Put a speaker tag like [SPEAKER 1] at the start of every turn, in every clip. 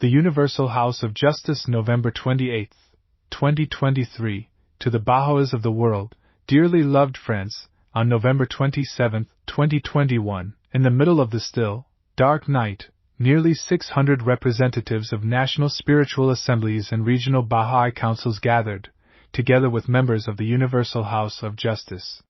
[SPEAKER 1] The Universal House of Justice, November 28, 2023, to the Baha'is of the world, dearly loved friends, on November 27, 2021, in the middle of the still, dark night, nearly 600 representatives of national spiritual assemblies and regional Baha'i councils gathered, together with members of the Universal House of Justice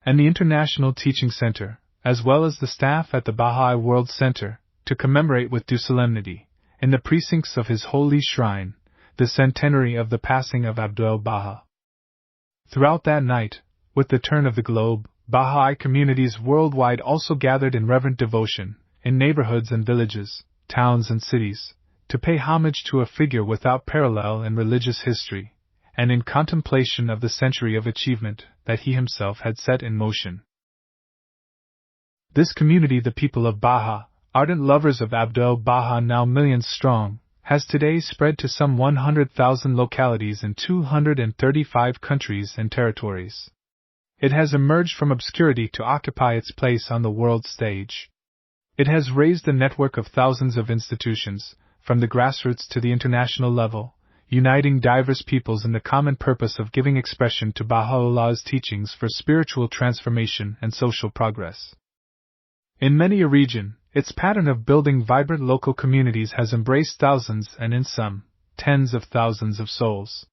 [SPEAKER 1] and the International Teaching Center, as well as the staff at the Bahá'í World Centre, to commemorate with due solemnity, in the precincts of his holy shrine, the centenary of the passing of Abdu'l-Baha. Throughout that night, with the turn of the globe, Baha'i communities worldwide also gathered in reverent devotion, in neighborhoods and villages, towns and cities, to pay homage to a figure without parallel in religious history, and in contemplation of the century of achievement that he himself had set in motion. This community, the people of Baha, ardent lovers of Abdu'l-Baha, now millions strong, has today spread to some 100,000 localities in 235 countries and territories. It has emerged from obscurity to occupy its place on the world stage. It has raised a network of thousands of institutions, from the grassroots to the international level, uniting diverse peoples in the common purpose of giving expression to Baha'u'llah's teachings for spiritual transformation and social progress. In many a region, its pattern of building vibrant local communities has embraced thousands and in some, tens of thousands of souls.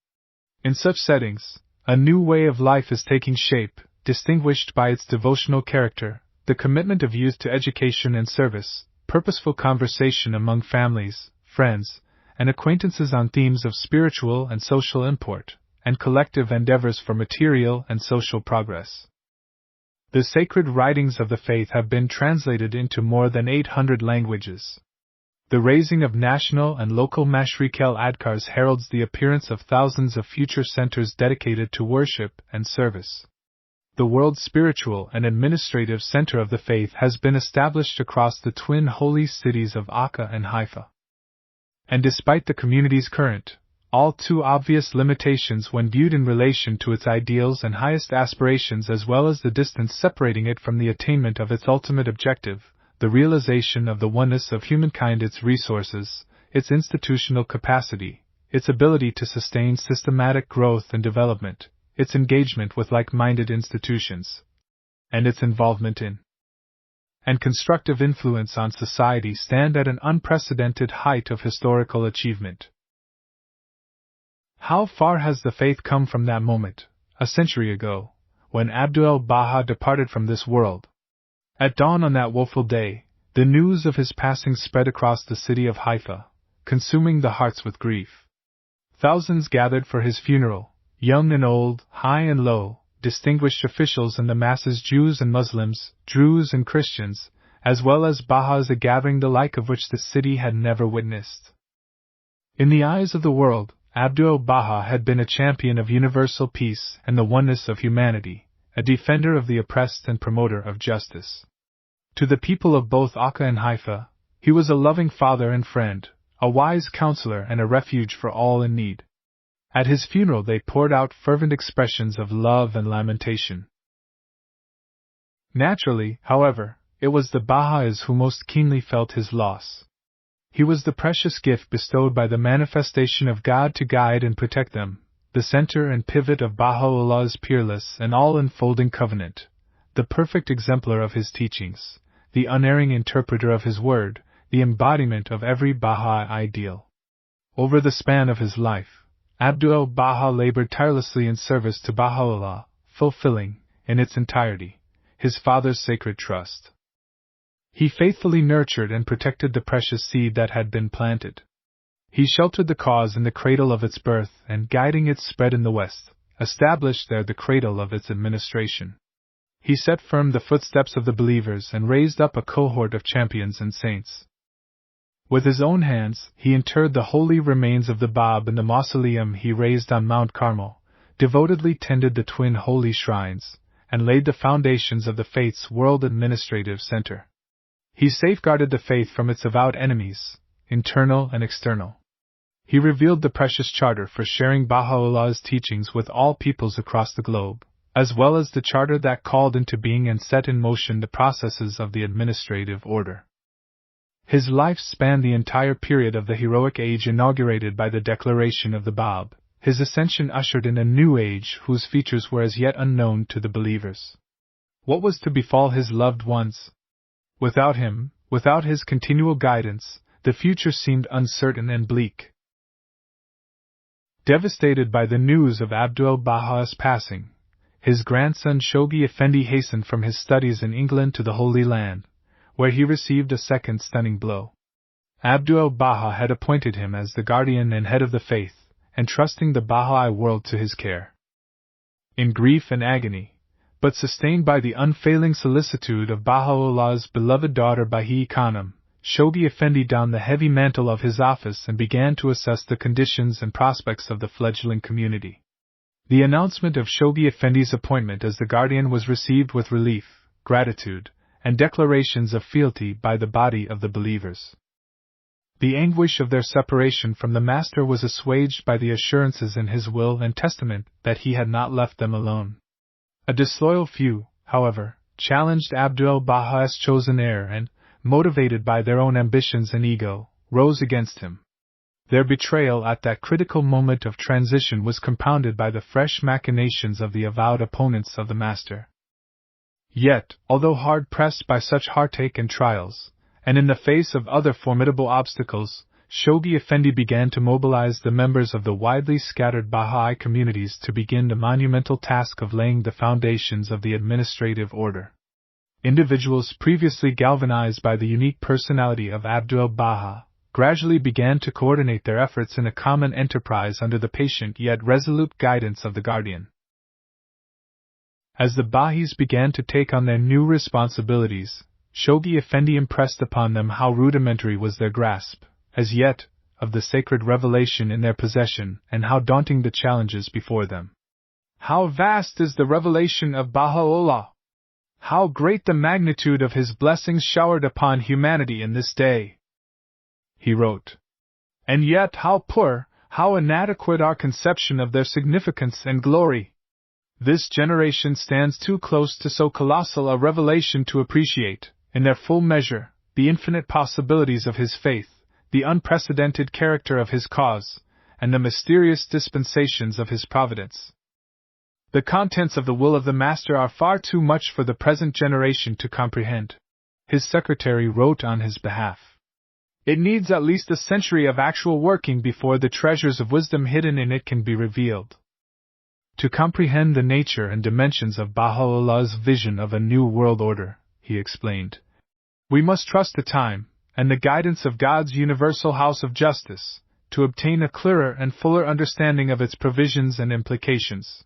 [SPEAKER 1] In such settings, a new way of life is taking shape, distinguished by its devotional character, the commitment of youth to education and service, purposeful conversation among families, friends, and acquaintances on themes of spiritual and social import, and collective endeavors for material and social progress. The sacred writings of the faith have been translated into more than 800 languages. The raising of national and local mashriq adkars heralds the appearance of thousands of future centers dedicated to worship and service. The world spiritual and administrative center of the faith has been established across the twin holy cities of Akka and Haifa. And despite the community's current, all too obvious limitations when viewed in relation to its ideals and highest aspirations, as well as the distance separating it from the attainment of its ultimate objective, the realization of the oneness of humankind, its resources, its institutional capacity, its ability to sustain systematic growth and development, its engagement with like-minded institutions, and its involvement in and constructive influence on society stand at an unprecedented height of historical achievement. How far has the faith come from that moment, a century ago, when Abdu'l-Baha departed from this world? At dawn on that woeful day, the news of his passing spread across the city of Haifa, consuming the hearts with grief. Thousands gathered for his funeral, young and old, high and low, distinguished officials and the masses, Jews and Muslims, Druze and Christians, as well as Baha'is, a gathering the like of which the city had never witnessed. In the eyes of the world, Abdu'l-Baha had been a champion of universal peace and the oneness of humanity, a defender of the oppressed and promoter of justice. To the people of both Akka and Haifa, he was a loving father and friend, a wise counselor and a refuge for all in need. At his funeral they poured out fervent expressions of love and lamentation. Naturally, however, it was the Baha'is who most keenly felt his loss. He was the precious gift bestowed by the manifestation of God to guide and protect them, the center and pivot of Baha'u'llah's peerless and all-enfolding covenant, the perfect exemplar of his teachings, the unerring interpreter of his word, the embodiment of every Baha'i ideal. Over the span of his life, Abdu'l-Baha labored tirelessly in service to Baha'u'llah, fulfilling, in its entirety, his father's sacred trust. He faithfully nurtured and protected the precious seed that had been planted. He sheltered the cause in the cradle of its birth and, guiding its spread in the West, established there the cradle of its administration. He set firm the footsteps of the believers and raised up a cohort of champions and saints. With his own hands, he interred the holy remains of the Bab in the mausoleum he raised on Mount Carmel, devotedly tended the twin holy shrines, and laid the foundations of the faith's world administrative center. He safeguarded the faith from its avowed enemies, internal and external. He revealed the precious charter for sharing Baha'u'llah's teachings with all peoples across the globe, as well as the charter that called into being and set in motion the processes of the administrative order. His life spanned the entire period of the heroic age inaugurated by the declaration of the Bab. His ascension ushered in a new age whose features were as yet unknown to the believers. What was to befall his loved ones? Without him, without his continual guidance, the future seemed uncertain and bleak. Devastated by the news of Abdu'l-Bahā's passing, his grandson Shoghi Effendi hastened from his studies in England to the Holy Land, where he received a second stunning blow. Abdu'l-Baha had appointed him as the guardian and head of the faith, entrusting the Bahá'í world to his care. In grief and agony, but sustained by the unfailing solicitude of Baha'u'llah's beloved daughter Bahi Khanum, Shoghi Effendi donned the heavy mantle of his office and began to assess the conditions and prospects of the fledgling community. The announcement of Shoghi Effendi's appointment as the guardian was received with relief, gratitude, and declarations of fealty by the body of the believers. The anguish of their separation from the Master was assuaged by the assurances in his will and testament that he had not left them alone. A disloyal few, however, challenged Abdu'l-Bahā's chosen heir and, motivated by their own ambitions and ego, rose against him. Their betrayal at that critical moment of transition was compounded by the fresh machinations of the avowed opponents of the Master. Yet, although hard-pressed by such heartache and trials, and in the face of other formidable obstacles, Shoghi Effendi began to mobilize the members of the widely scattered Bahá'í communities to begin the monumental task of laying the foundations of the administrative order. Individuals previously galvanized by the unique personality of Abdu'l-Bahá gradually began to coordinate their efforts in a common enterprise under the patient yet resolute guidance of the guardian. As the Bahá'ís began to take on their new responsibilities, Shoghi Effendi impressed upon them how rudimentary was their grasp, as yet, of the sacred revelation in their possession, and how daunting the challenges before them. How vast is the revelation of Baha'u'llah! How great the magnitude of his blessings showered upon humanity in this day! He wrote. And yet how poor, how inadequate our conception of their significance and glory! This generation stands too close to so colossal a revelation to appreciate, in their full measure, the infinite possibilities of his faith, the unprecedented character of his cause, and the mysterious dispensations of his providence. The contents of the will of the Master are far too much for the present generation to comprehend. His secretary wrote on his behalf. It needs at least a century of actual working before the treasures of wisdom hidden in it can be revealed. To comprehend the nature and dimensions of Baha'u'llah's vision of a new world order, he explained, we must trust the time and the guidance of God's universal house of justice to obtain a clearer and fuller understanding of its provisions and implications.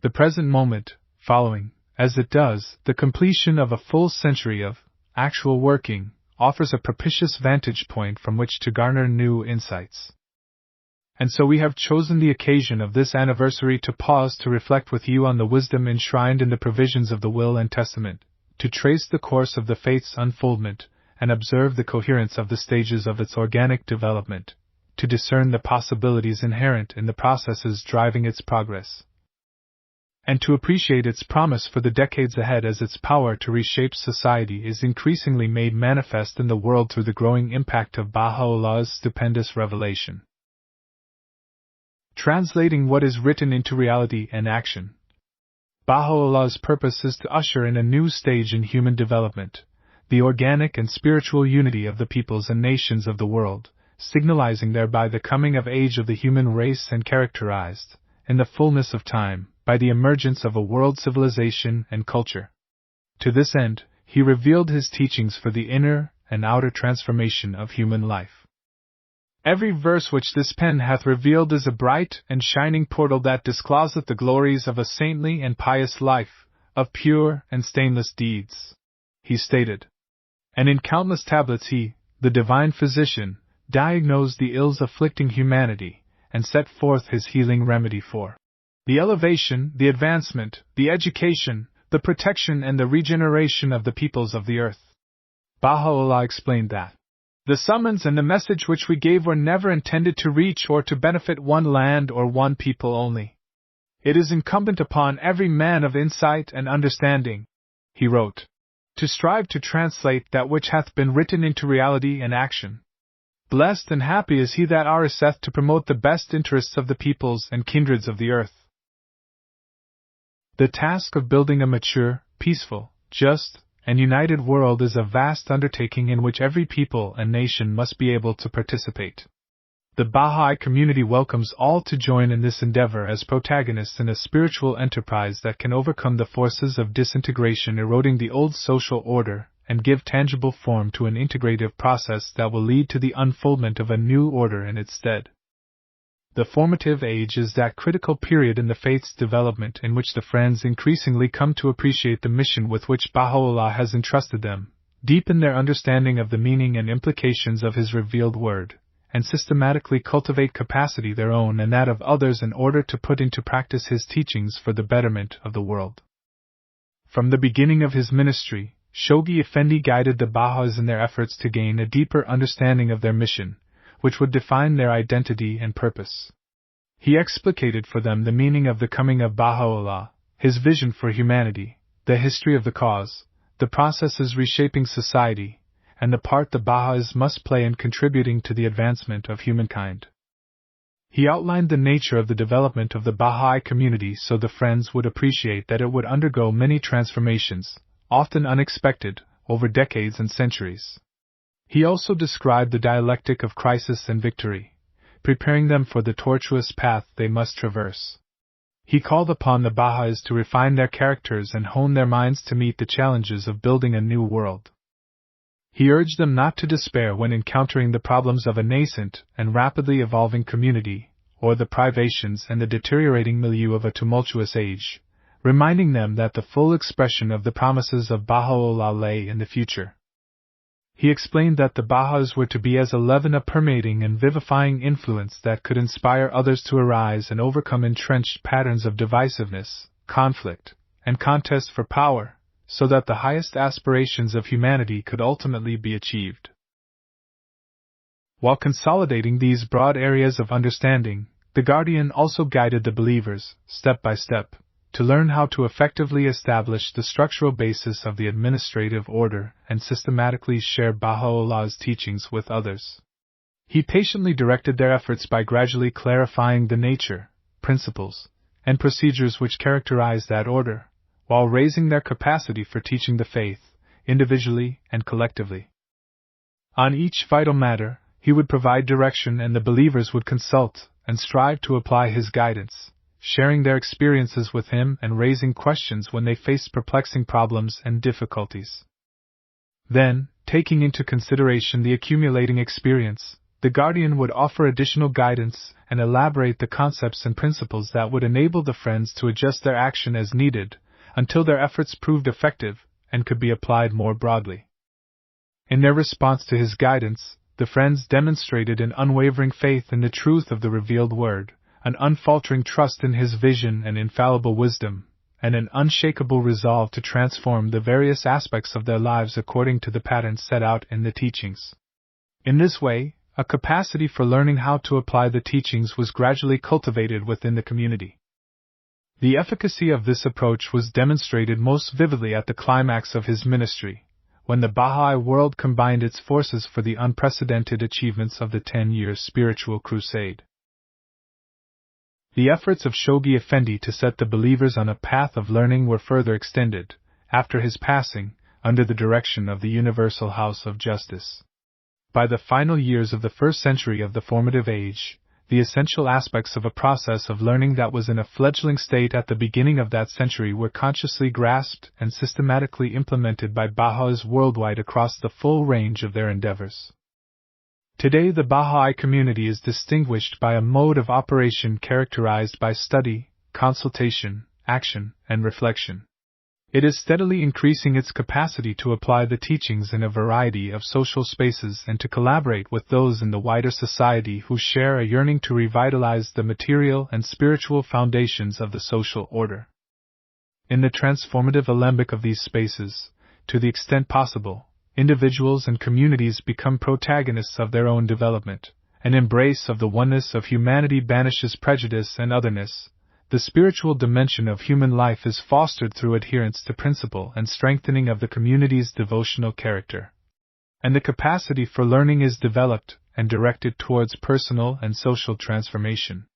[SPEAKER 1] The present moment, following, as it does, the completion of a full century of actual working, offers a propitious vantage point from which to garner new insights. And so we have chosen the occasion of this anniversary to pause to reflect with you on the wisdom enshrined in the provisions of the Will and Testament, to trace the course of the faith's unfoldment, and observe the coherence of the stages of its organic development, to discern the possibilities inherent in the processes driving its progress, and to appreciate its promise for the decades ahead as its power to reshape society is increasingly made manifest in the world through the growing impact of Baha'u'llah's stupendous revelation. Translating what is written into reality and action, Baha'u'llah's purpose is to usher in a new stage in human development, the organic and spiritual unity of the peoples and nations of the world, signalizing thereby the coming of age of the human race and characterized, in the fullness of time, by the emergence of a world civilization and culture. To this end, he revealed his teachings for the inner and outer transformation of human life. Every verse which this pen hath revealed is a bright and shining portal that discloseth the glories of a saintly and pious life, of pure and stainless deeds, he stated. And in countless tablets he, the divine physician, diagnosed the ills afflicting humanity, and set forth his healing remedy for the elevation, the advancement, the education, the protection and the regeneration of the peoples of the earth. Baha'u'llah explained that the summons and the message which we gave were never intended to reach or to benefit one land or one people only. It is incumbent upon every man of insight and understanding, he wrote, to strive to translate that which hath been written into reality and action. Blessed and happy is he that ariseth to promote the best interests of the peoples and kindreds of the earth. The task of building a mature, peaceful, just, and united world is a vast undertaking in which every people and nation must be able to participate. The Bahá'í community welcomes all to join in this endeavor as protagonists in a spiritual enterprise that can overcome the forces of disintegration eroding the old social order and give tangible form to an integrative process that will lead to the unfoldment of a new order in its stead. The formative age is that critical period in the faith's development in which the Friends increasingly come to appreciate the mission with which Baha'u'llah has entrusted them, deepen their understanding of the meaning and implications of his revealed word, and systematically cultivate capacity their own and that of others in order to put into practice his teachings for the betterment of the world. From the beginning of his ministry, Shoghi Effendi guided the Baha'is in their efforts to gain a deeper understanding of their mission, which would define their identity and purpose. He explicated for them the meaning of the coming of Baha'u'llah, his vision for humanity, the history of the cause, the processes reshaping society, and the part the Baha'is must play in contributing to the advancement of humankind. He outlined the nature of the development of the Baha'i community so the Friends would appreciate that it would undergo many transformations, often unexpected, over decades and centuries. He also described the dialectic of crisis and victory, preparing them for the tortuous path they must traverse. He called upon the Baha'is to refine their characters and hone their minds to meet the challenges of building a new world. He urged them not to despair when encountering the problems of a nascent and rapidly evolving community, or the privations and the deteriorating milieu of a tumultuous age, reminding them that the full expression of the promises of Baha'u'llah lay in the future. He explained that the Baha'is were to be as a leaven, a permeating and vivifying influence that could inspire others to arise and overcome entrenched patterns of divisiveness, conflict, and contest for power, so that the highest aspirations of humanity could ultimately be achieved. While consolidating these broad areas of understanding, the Guardian also guided the believers, step by step, to learn how to effectively establish the structural basis of the administrative order and systematically share Baha'u'llah's teachings with others. He patiently directed their efforts by gradually clarifying the nature, principles, and procedures which characterize that order, while raising their capacity for teaching the faith, individually and collectively. On each vital matter, he would provide direction and the believers would consult and strive to apply his guidance, sharing their experiences with him and raising questions when they faced perplexing problems and difficulties. Then, taking into consideration the accumulating experience, the Guardian would offer additional guidance and elaborate the concepts and principles that would enable the Friends to adjust their action as needed, until their efforts proved effective and could be applied more broadly. In their response to his guidance, the Friends demonstrated an unwavering faith in the truth of the revealed word, an unfaltering trust in his vision and infallible wisdom, and an unshakable resolve to transform the various aspects of their lives according to the pattern set out in the teachings. In this way, a capacity for learning how to apply the teachings was gradually cultivated within the community. The efficacy of this approach was demonstrated most vividly at the climax of his ministry, when the Bahá'í world combined its forces for the unprecedented achievements of the 10-year spiritual crusade. The efforts of Shoghi Effendi to set the believers on a path of learning were further extended, after his passing, under the direction of the Universal House of Justice. By the final years of the first century of the formative age, the essential aspects of a process of learning that was in a fledgling state at the beginning of that century were consciously grasped and systematically implemented by Baha'is worldwide across the full range of their endeavors. Today the Bahá'í community is distinguished by a mode of operation characterized by study, consultation, action, and reflection. It is steadily increasing its capacity to apply the teachings in a variety of social spaces and to collaborate with those in the wider society who share a yearning to revitalize the material and spiritual foundations of the social order. In the transformative alembic of these spaces, to the extent possible, individuals and communities become protagonists of their own development. An embrace of the oneness of humanity banishes prejudice and otherness. the spiritual dimension of human life is fostered through adherence to principle and strengthening of the community's devotional character. And the capacity for learning is developed and directed towards personal and social transformation.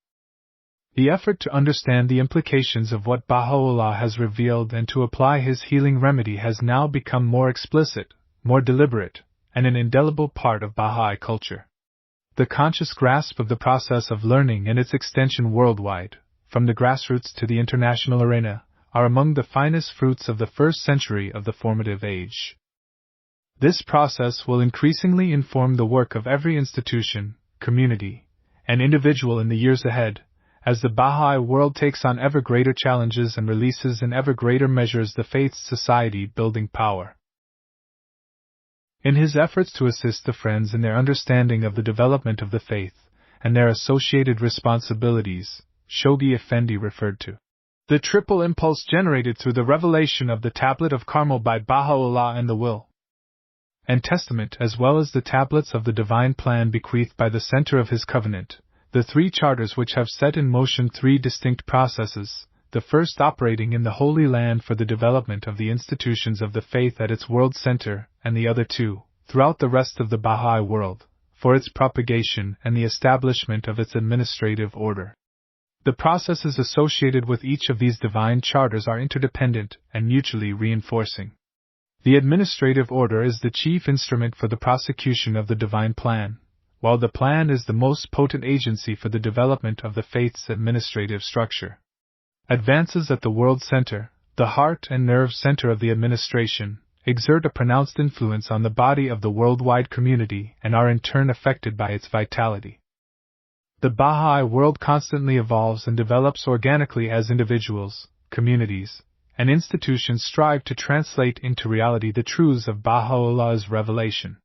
[SPEAKER 1] The effort to understand the implications of what Baha'u'llah has revealed and to apply his healing remedy has now become more explicit, more deliberate, and an indelible part of Baha'i culture. The conscious grasp of the process of learning and its extension worldwide, from the grassroots to the international arena, are among the finest fruits of the first century of the formative age. This process will increasingly inform the work of every institution, community, and individual in the years ahead, as the Bahá'í world takes on ever greater challenges and releases in ever greater measures the faith's society-building power. In his efforts to assist the Friends in their understanding of the development of the faith and their associated responsibilities, Shoghi Effendi referred to the triple impulse generated through the revelation of the Tablet of Carmel by Baha'u'llah and the Will and Testament, as well as the tablets of the divine plan bequeathed by the center of his covenant, the three charters which have set in motion three distinct processes, the first operating in the Holy Land for the development of the institutions of the faith at its world center, and the other two, throughout the rest of the Bahá'í world, for its propagation and the establishment of its administrative order. The processes associated with each of these divine charters are interdependent and mutually reinforcing. The administrative order is the chief instrument for the prosecution of the divine plan, while the plan is the most potent agency for the development of the faith's administrative structure. Advances at the World Center, the heart and nerve center of the administration, exert a pronounced influence on the body of the worldwide community and are in turn affected by its vitality. The Baha'i world constantly evolves and develops organically as individuals, communities, and institutions strive to translate into reality the truths of Baha'u'llah's revelation.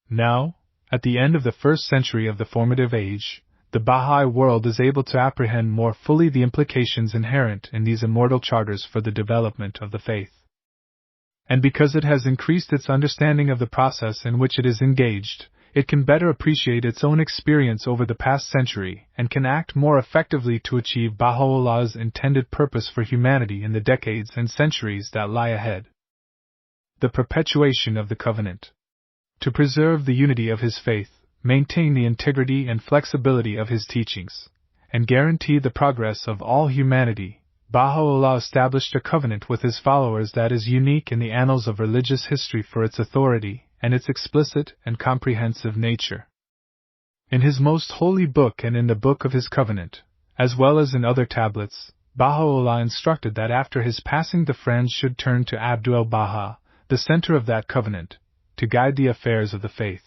[SPEAKER 1] Now, at the end of the first century of the formative age, the Baha'i world is able to apprehend more fully the implications inherent in these immortal charters for the development of the faith. And because it has increased its understanding of the process in which it is engaged, it can better appreciate its own experience over the past century and can act more effectively to achieve Baha'u'llah's intended purpose for humanity in the decades and centuries that lie ahead. The perpetuation of the covenant. To preserve the unity of his faith, maintain the integrity and flexibility of his teachings, and guarantee the progress of all humanity, Baha'u'llah established a covenant with his followers that is unique in the annals of religious history for its authority and its explicit and comprehensive nature. In his most holy book and in the book of his covenant, as well as in other tablets, Baha'u'llah instructed that after his passing the Friends should turn to Abdu'l-Baha, the center of that covenant, to guide the affairs of the faith.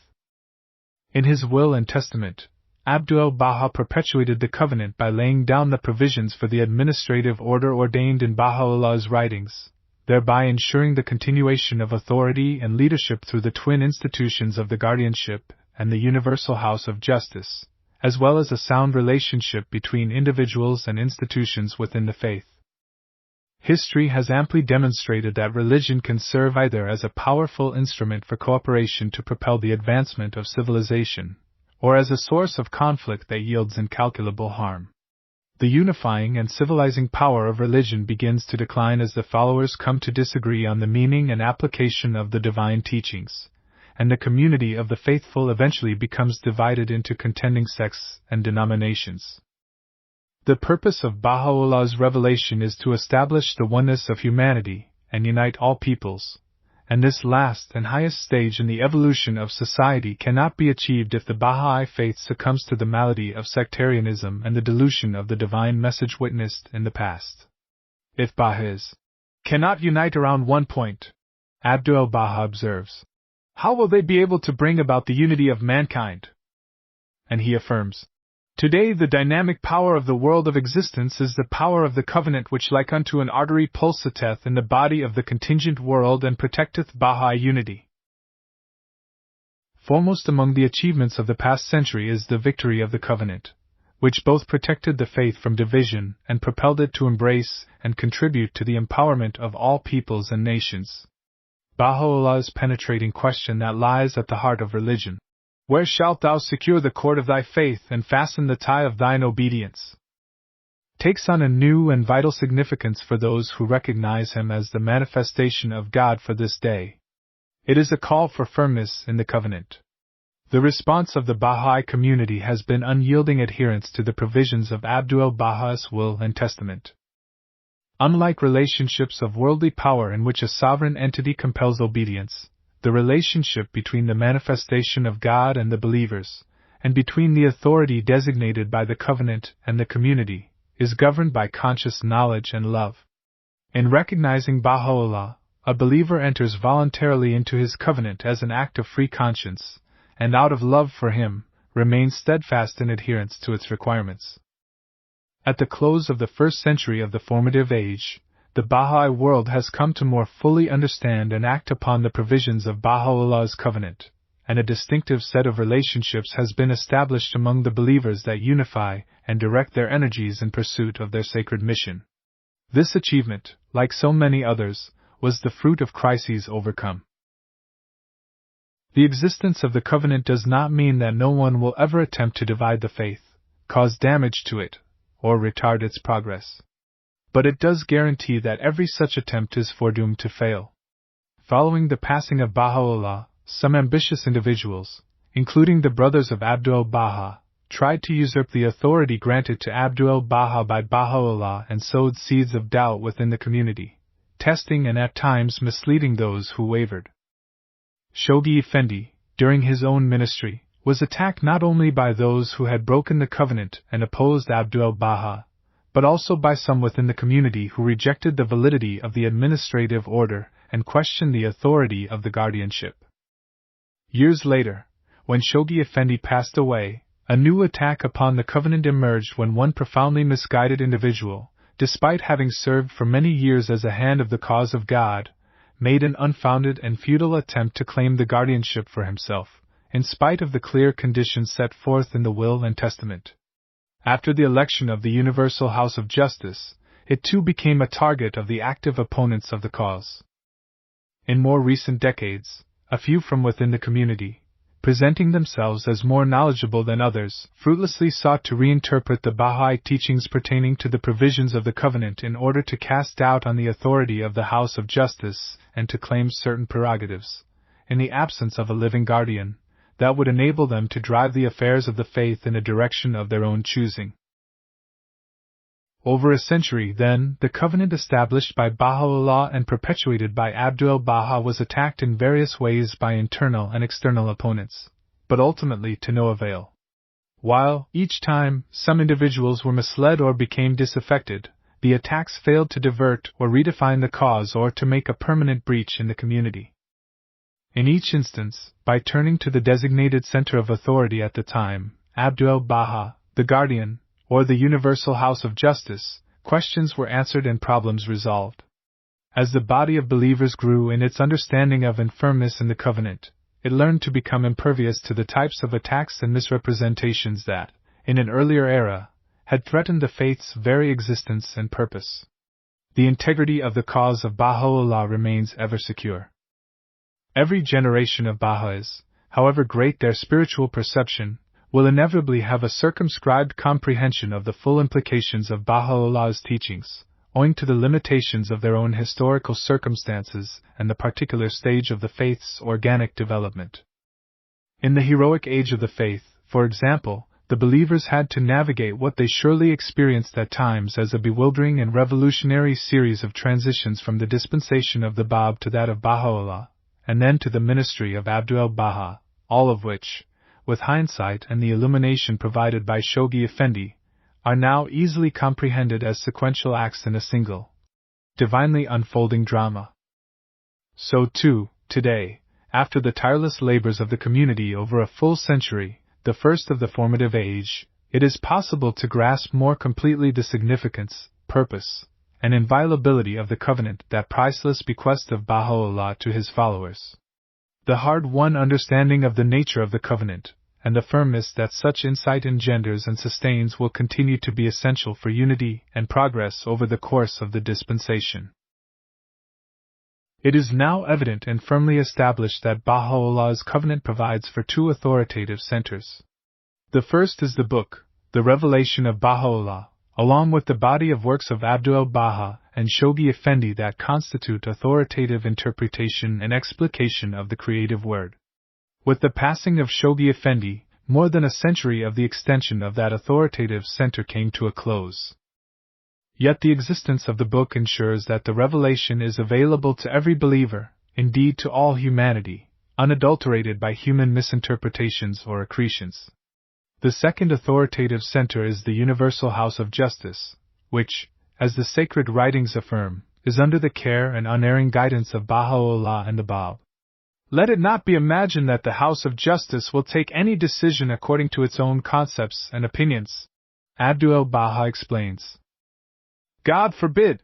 [SPEAKER 1] In his will and testament, Abdu'l-Baha perpetuated the covenant by laying down the provisions for the administrative order ordained in Baha'u'llah's writings, thereby ensuring the continuation of authority and leadership through the twin institutions of the guardianship and the universal house of justice, as well as a sound relationship between individuals and institutions within the faith. History has amply demonstrated that religion can serve either as a powerful instrument for cooperation to propel the advancement of civilization, or as a source of conflict that yields incalculable harm. The unifying and civilizing power of religion begins to decline as the followers come to disagree on the meaning and application of the divine teachings, and the community of the faithful eventually becomes divided into contending sects and denominations. The purpose of Baha'u'llah's revelation is to establish the oneness of humanity and unite all peoples, and this last and highest stage in the evolution of society cannot be achieved if the Baha'i faith succumbs to the malady of sectarianism and the dilution of the divine message witnessed in the past. If Baha'is cannot unite around one point, Abdu'l-Baha observes, how will they be able to bring about the unity of mankind? And he affirms, today the dynamic power of the world of existence is the power of the covenant which like unto an artery pulsateth in the body of the contingent world and protecteth Baha'i unity. Foremost among the achievements of the past century is the victory of the covenant, which both protected the faith from division and propelled it to embrace and contribute to the empowerment of all peoples and nations. Baha'u'llah's penetrating question that lies at the heart of religion. Where shalt thou secure the cord of thy faith and fasten the tie of thine obedience? takes on a new and vital significance for those who recognize him as the manifestation of God for this day. It is a call for firmness in the covenant. The response of the Baha'i community has been unyielding adherence to the provisions of Abdu'l-Baha's will and testament. Unlike relationships of worldly power in which a sovereign entity compels obedience, the relationship between the manifestation of God and the believers, and between the authority designated by the covenant and the community, is governed by conscious knowledge and love. In recognizing Baha'u'llah, a believer enters voluntarily into his covenant as an act of free conscience, and out of love for him, remains steadfast in adherence to its requirements. At the close of the first century of the formative age, the Bahá'í world has come to more fully understand and act upon the provisions of Baha'u'llah's covenant, and a distinctive set of relationships has been established among the believers that unify and direct their energies in pursuit of their sacred mission. This achievement, like so many others, was the fruit of crises overcome. The existence of the covenant does not mean that no one will ever attempt to divide the faith, cause damage to it, or retard its progress. But it does guarantee that every such attempt is foredoomed to fail. Following the passing of Baha'u'llah, some ambitious individuals, including the brothers of Abdu'l-Baha, tried to usurp the authority granted to Abdu'l-Baha by Baha'u'llah and sowed seeds of doubt within the community, testing and at times misleading those who wavered. Shoghi Effendi, during his own ministry, was attacked not only by those who had broken the covenant and opposed Abdu'l-Baha, but also by some within the community who rejected the validity of the administrative order and questioned the authority of the guardianship. Years later, when Shoghi Effendi passed away, a new attack upon the covenant emerged when one profoundly misguided individual, despite having served for many years as a hand of the cause of God, made an unfounded and futile attempt to claim the guardianship for himself, in spite of the clear conditions set forth in the will and testament. After the election of the Universal House of Justice, it too became a target of the active opponents of the cause. In more recent decades, a few from within the community, presenting themselves as more knowledgeable than others, fruitlessly sought to reinterpret the Bahá'í teachings pertaining to the provisions of the covenant in order to cast doubt on the authority of the House of Justice and to claim certain prerogatives, in the absence of a living guardian, that would enable them to drive the affairs of the faith in a direction of their own choosing. Over a century, then, the covenant established by Baha'u'llah and perpetuated by Abdu'l-Baha was attacked in various ways by internal and external opponents, but ultimately to no avail. While, each time, some individuals were misled or became disaffected, the attacks failed to divert or redefine the cause or to make a permanent breach in the community. In each instance, by turning to the designated center of authority at the time, Abdu'l-Baha, the guardian, or the Universal House of Justice, questions were answered and problems resolved. As the body of believers grew in its understanding of and firmness in the covenant, it learned to become impervious to the types of attacks and misrepresentations that, in an earlier era, had threatened the faith's very existence and purpose. The integrity of the cause of Baha'u'llah remains ever secure. Every generation of Baha'is, however great their spiritual perception, will inevitably have a circumscribed comprehension of the full implications of Baha'u'llah's teachings, owing to the limitations of their own historical circumstances and the particular stage of the faith's organic development. In the heroic age of the faith, for example, the believers had to navigate what they surely experienced at times as a bewildering and revolutionary series of transitions from the dispensation of the Bab to that of Baha'u'llah, and then to the ministry of Abdu'l-Baha, all of which, with hindsight and the illumination provided by Shoghi Effendi, are now easily comprehended as sequential acts in a single, divinely unfolding drama. So too, today, after the tireless labors of the community over a full century, the first of the formative age, it is possible to grasp more completely the significance, purpose, and inviolability of the covenant, that priceless bequest of Baha'u'llah to his followers. The hard-won understanding of the nature of the covenant, and the firmness that such insight engenders and sustains will continue to be essential for unity and progress over the course of the dispensation. It is now evident and firmly established that Baha'u'llah's covenant provides for two authoritative centers. The first is the book, The Revelation of Baha'u'llah, along with the body of works of Abdu'l-Baha and Shoghi Effendi that constitute authoritative interpretation and explication of the creative word. With the passing of Shoghi Effendi, more than a century of the extension of that authoritative center came to a close. Yet the existence of the book ensures that the revelation is available to every believer, indeed to all humanity, unadulterated by human misinterpretations or accretions. The second authoritative center is the Universal House of Justice, which, as the sacred writings affirm, is under the care and unerring guidance of Baha'u'llah and the Bab. Let it not be imagined that the House of Justice will take any decision according to its own concepts and opinions. Abdu'l-Baha explains. God forbid!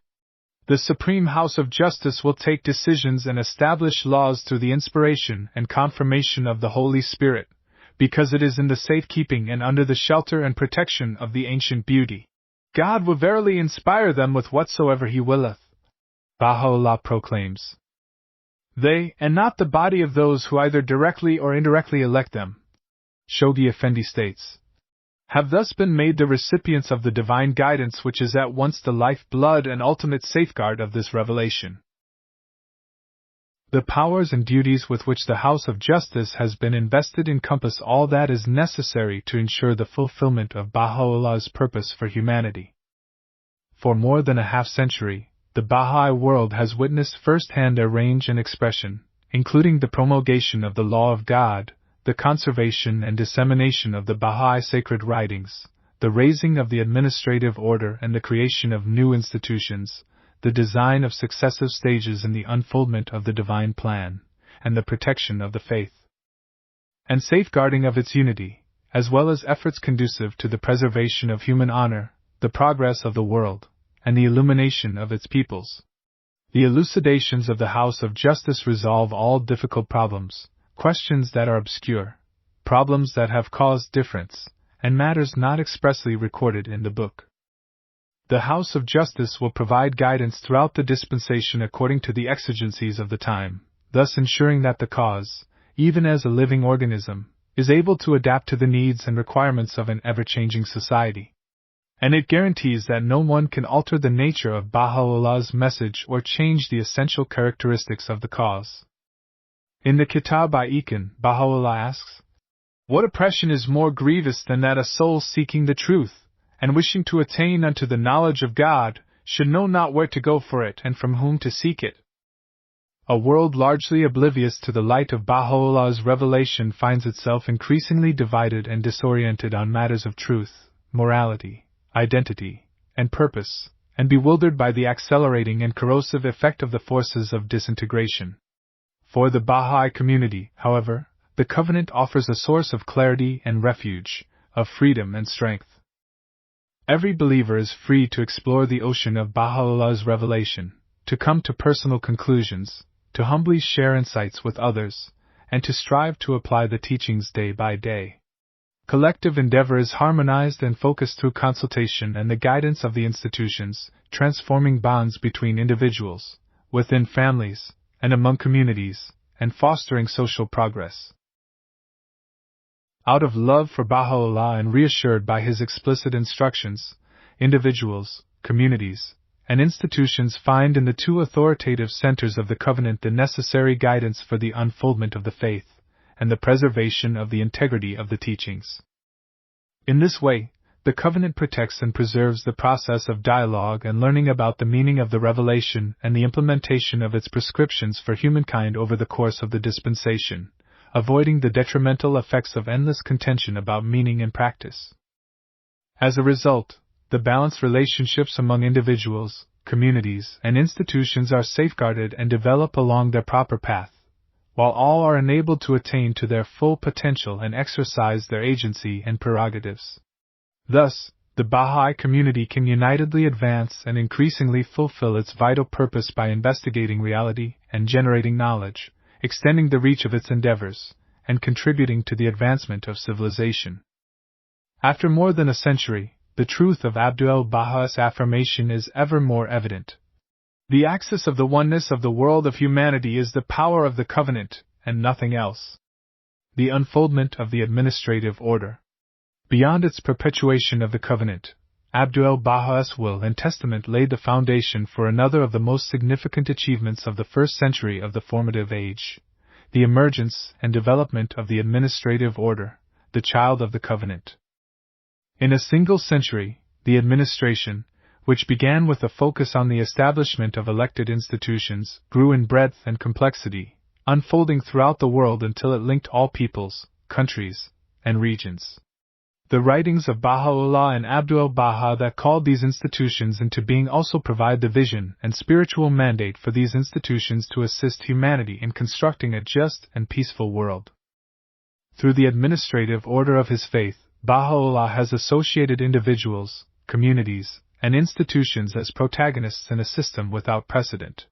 [SPEAKER 1] The Supreme House of Justice will take decisions and establish laws through the inspiration and confirmation of the Holy Spirit, because it is in the safekeeping and under the shelter and protection of the ancient beauty. God will verily inspire them with whatsoever He willeth. Baha'u'llah proclaims. They, and not the body of those who either directly or indirectly elect them, Shoghi Effendi states, have thus been made the recipients of the divine guidance which is at once the life-blood and ultimate safeguard of this revelation. The powers and duties with which the House of Justice has been invested encompass all that is necessary to ensure the fulfillment of Baha'u'llah's purpose for humanity. For more than a half-century, the Bahá'í world has witnessed first-hand their range and expression, including the promulgation of the law of God, the conservation and dissemination of the Bahá'í sacred writings, the raising of the administrative order and the creation of new institutions, the design of successive stages in the unfoldment of the divine plan, and the protection of the faith and safeguarding of its unity, as well as efforts conducive to the preservation of human honor, the progress of the world, and the illumination of its peoples. The elucidations of the House of Justice resolve all difficult problems, questions that are obscure, problems that have caused difference, and matters not expressly recorded in the book. The House of Justice will provide guidance throughout the dispensation according to the exigencies of the time, thus ensuring that the cause, even as a living organism, is able to adapt to the needs and requirements of an ever-changing society. And it guarantees that no one can alter the nature of Baha'u'llah's message or change the essential characteristics of the cause. In the Kitab-i-Iqan, Baha'u'llah asks, what oppression is more grievous than that a soul seeking the truth, and wishing to attain unto the knowledge of God, should know not where to go for it and from whom to seek it? A world largely oblivious to the light of Baha'u'llah's revelation finds itself increasingly divided and disoriented on matters of truth, morality, identity, and purpose, and bewildered by the accelerating and corrosive effect of the forces of disintegration. For the Bahá'í community, however, the covenant offers a source of clarity and refuge, of freedom and strength. Every believer is free to explore the ocean of Baha'u'llah's revelation, to come to personal conclusions, to humbly share insights with others, and to strive to apply the teachings day by day. Collective endeavor is harmonized and focused through consultation and the guidance of the institutions, transforming bonds between individuals, within families, and among communities, and fostering social progress. Out of love for Baha'u'llah and reassured by his explicit instructions, individuals, communities, and institutions find in the two authoritative centers of the covenant the necessary guidance for the unfoldment of the faith, and the preservation of the integrity of the teachings. In this way, the covenant protects and preserves the process of dialogue and learning about the meaning of the revelation and the implementation of its prescriptions for humankind over the course of the dispensation, avoiding the detrimental effects of endless contention about meaning and practice. As a result, the balanced relationships among individuals, communities, and institutions are safeguarded and develop along their proper path, while all are enabled to attain to their full potential and exercise their agency and prerogatives. Thus, the Bahá'í community can unitedly advance and increasingly fulfill its vital purpose by investigating reality and generating knowledge, extending the reach of its endeavors, and contributing to the advancement of civilization. After more than a century, the truth of Abdu'l-Baha's affirmation is ever more evident. The axis of the oneness of the world of humanity is the power of the covenant, and nothing else. The unfoldment of the administrative order. Beyond its perpetuation of the covenant, Abdu'l-Baha's will and testament laid the foundation for another of the most significant achievements of the first century of the formative age, the emergence and development of the administrative order, the child of the covenant. In a single century, the administration, which began with a focus on the establishment of elected institutions, grew in breadth and complexity, unfolding throughout the world until it linked all peoples, countries, and regions. The writings of Baha'u'llah and Abdu'l-Baha that called these institutions into being also provide the vision and spiritual mandate for these institutions to assist humanity in constructing a just and peaceful world. Through the administrative order of his faith, Baha'u'llah has associated individuals, communities, and institutions as protagonists in a system without precedent.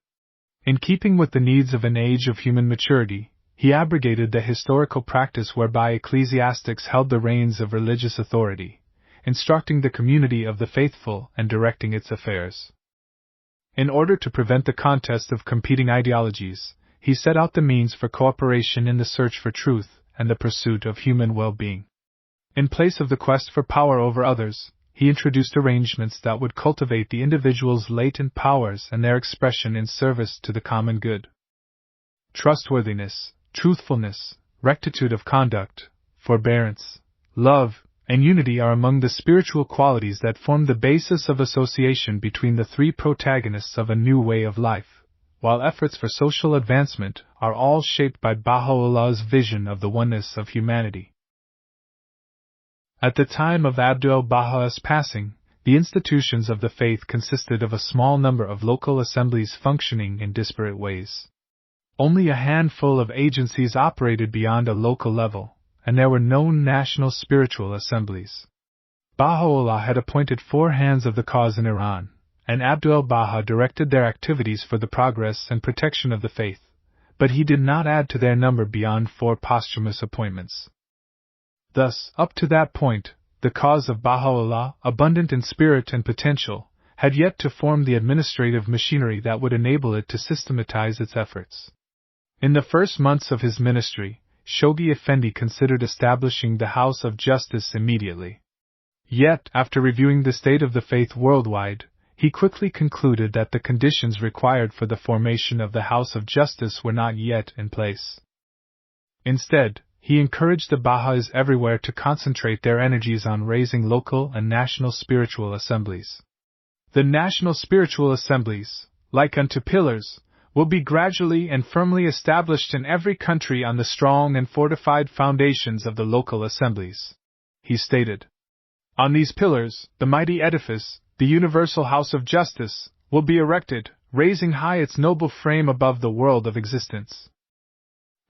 [SPEAKER 1] In keeping with the needs of an age of human maturity, he abrogated the historical practice whereby ecclesiastics held the reins of religious authority, instructing the community of the faithful and directing its affairs. In order to prevent the contest of competing ideologies, he set out the means for cooperation in the search for truth and the pursuit of human well-being. In place of the quest for power over others, he introduced arrangements that would cultivate the individual's latent powers and their expression in service to the common good. Trustworthiness, truthfulness, rectitude of conduct, forbearance, love, and unity are among the spiritual qualities that form the basis of association between the three protagonists of a new way of life, while efforts for social advancement are all shaped by Baha'u'llah's vision of the oneness of humanity. At the time of Abdu'l-Baha's passing, the institutions of the faith consisted of a small number of local assemblies functioning in disparate ways. Only a handful of agencies operated beyond a local level, and there were no national spiritual assemblies. Baha'u'llah had appointed 4 hands of the cause in Iran, and Abdu'l-Baha directed their activities for the progress and protection of the faith, but he did not add to their number beyond 4 posthumous appointments. Thus, up to that point, the cause of Baha'u'llah, abundant in spirit and potential, had yet to form the administrative machinery that would enable it to systematize its efforts. In the first months of his ministry, Shoghi Effendi considered establishing the House of Justice immediately. Yet, after reviewing the state of the faith worldwide, he quickly concluded that the conditions required for the formation of the House of Justice were not yet in place. Instead, he encouraged the Baha'is everywhere to concentrate their energies on raising local and national spiritual assemblies. The national spiritual assemblies, like unto pillars, will be gradually and firmly established in every country on the strong and fortified foundations of the local assemblies, he stated. On these pillars, the mighty edifice, the Universal House of Justice, will be erected, raising high its noble frame above the world of existence.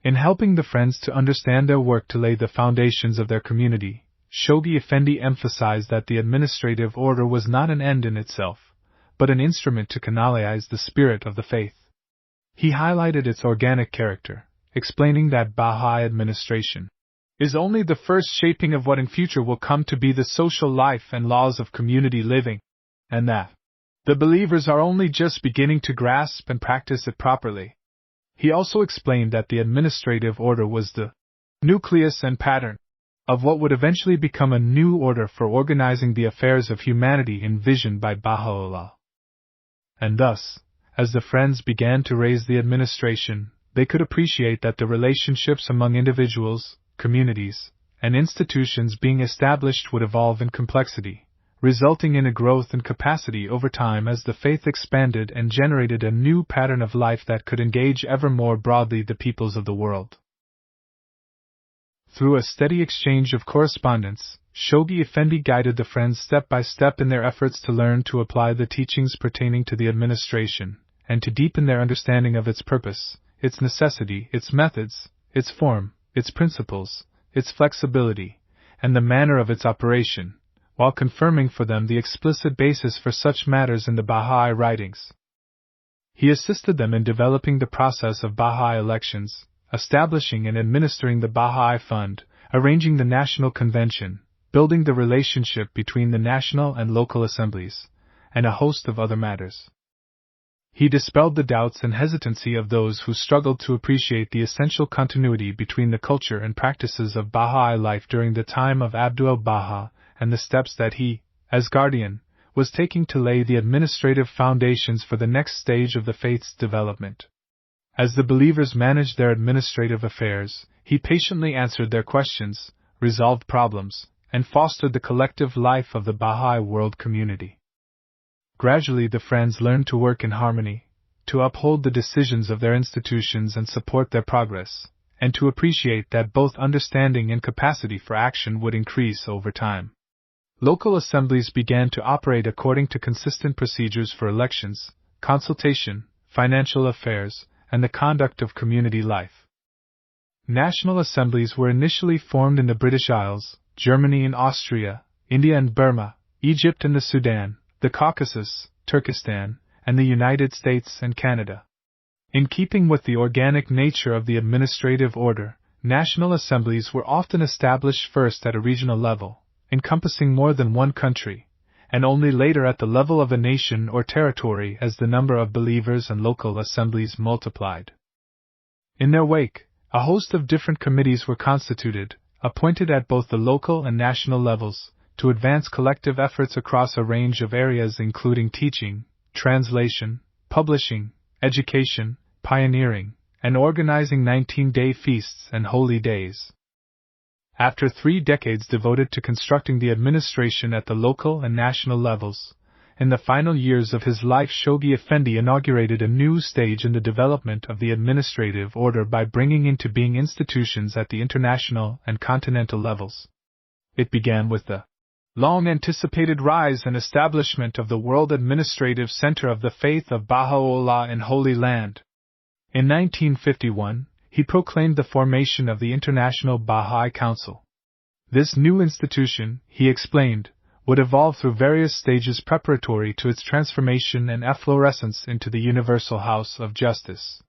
[SPEAKER 1] In helping the Friends to understand their work to lay the foundations of their community, Shoghi Effendi emphasized that the administrative order was not an end in itself, but an instrument to canalize the spirit of the faith. He highlighted its organic character, explaining that Bahá'í administration is only the first shaping of what in future will come to be the social life and laws of community living, and that the believers are only just beginning to grasp and practice it properly. He also explained that the administrative order was the nucleus and pattern of what would eventually become a new order for organizing the affairs of humanity envisioned by Baha'u'llah. And thus, as the Friends began to raise the administration, they could appreciate that the relationships among individuals, communities, and institutions being established would evolve in complexity, resulting in a growth in capacity over time as the faith expanded and generated a new pattern of life that could engage ever more broadly the peoples of the world. Through a steady exchange of correspondence, Shoghi Effendi guided the Friends step by step in their efforts to learn to apply the teachings pertaining to the administration, and to deepen their understanding of its purpose, its necessity, its methods, its form, its principles, its flexibility, and the manner of its operation, while confirming for them the explicit basis for such matters in the Bahá'í writings. He assisted them in developing the process of Bahá'í elections, establishing and administering the Bahá'í Fund, arranging the National Convention, building the relationship between the national and local assemblies, and a host of other matters. He dispelled the doubts and hesitancy of those who struggled to appreciate the essential continuity between the culture and practices of Bahá'í life during the time of Abdu'l-Baha, and the steps that he, as guardian, was taking to lay the administrative foundations for the next stage of the faith's development. As the believers managed their administrative affairs, he patiently answered their questions, resolved problems, and fostered the collective life of the Bahá'í World community. Gradually the friends learned to work in harmony, to uphold the decisions of their institutions and support their progress, and to appreciate that both understanding and capacity for action would increase over time. Local assemblies began to operate according to consistent procedures for elections, consultation, financial affairs, and the conduct of community life. National assemblies were initially formed in the British Isles, Germany and Austria, India and Burma, Egypt and the Sudan, the Caucasus, Turkestan, and the United States and Canada. In keeping with the organic nature of the administrative order, national assemblies were often established first at a regional level, encompassing more than one country, and only later at the level of a nation or territory as the number of believers and local assemblies multiplied. In their wake, a host of different committees were constituted, appointed at both the local and national levels, to advance collective efforts across a range of areas including teaching, translation, publishing, education, pioneering, and organizing 19-day feasts and holy days. After 3 decades devoted to constructing the administration at the local and national levels, in the final years of his life Shoghi Effendi inaugurated a new stage in the development of the administrative order by bringing into being institutions at the international and continental levels. It began with the long-anticipated rise and establishment of the World Administrative Centre of the Faith of Baha'u'llah in Holy Land. In 1951, he proclaimed the formation of the International Bahá'í Council. This new institution, he explained, would evolve through various stages preparatory to its transformation and efflorescence into the Universal House of Justice.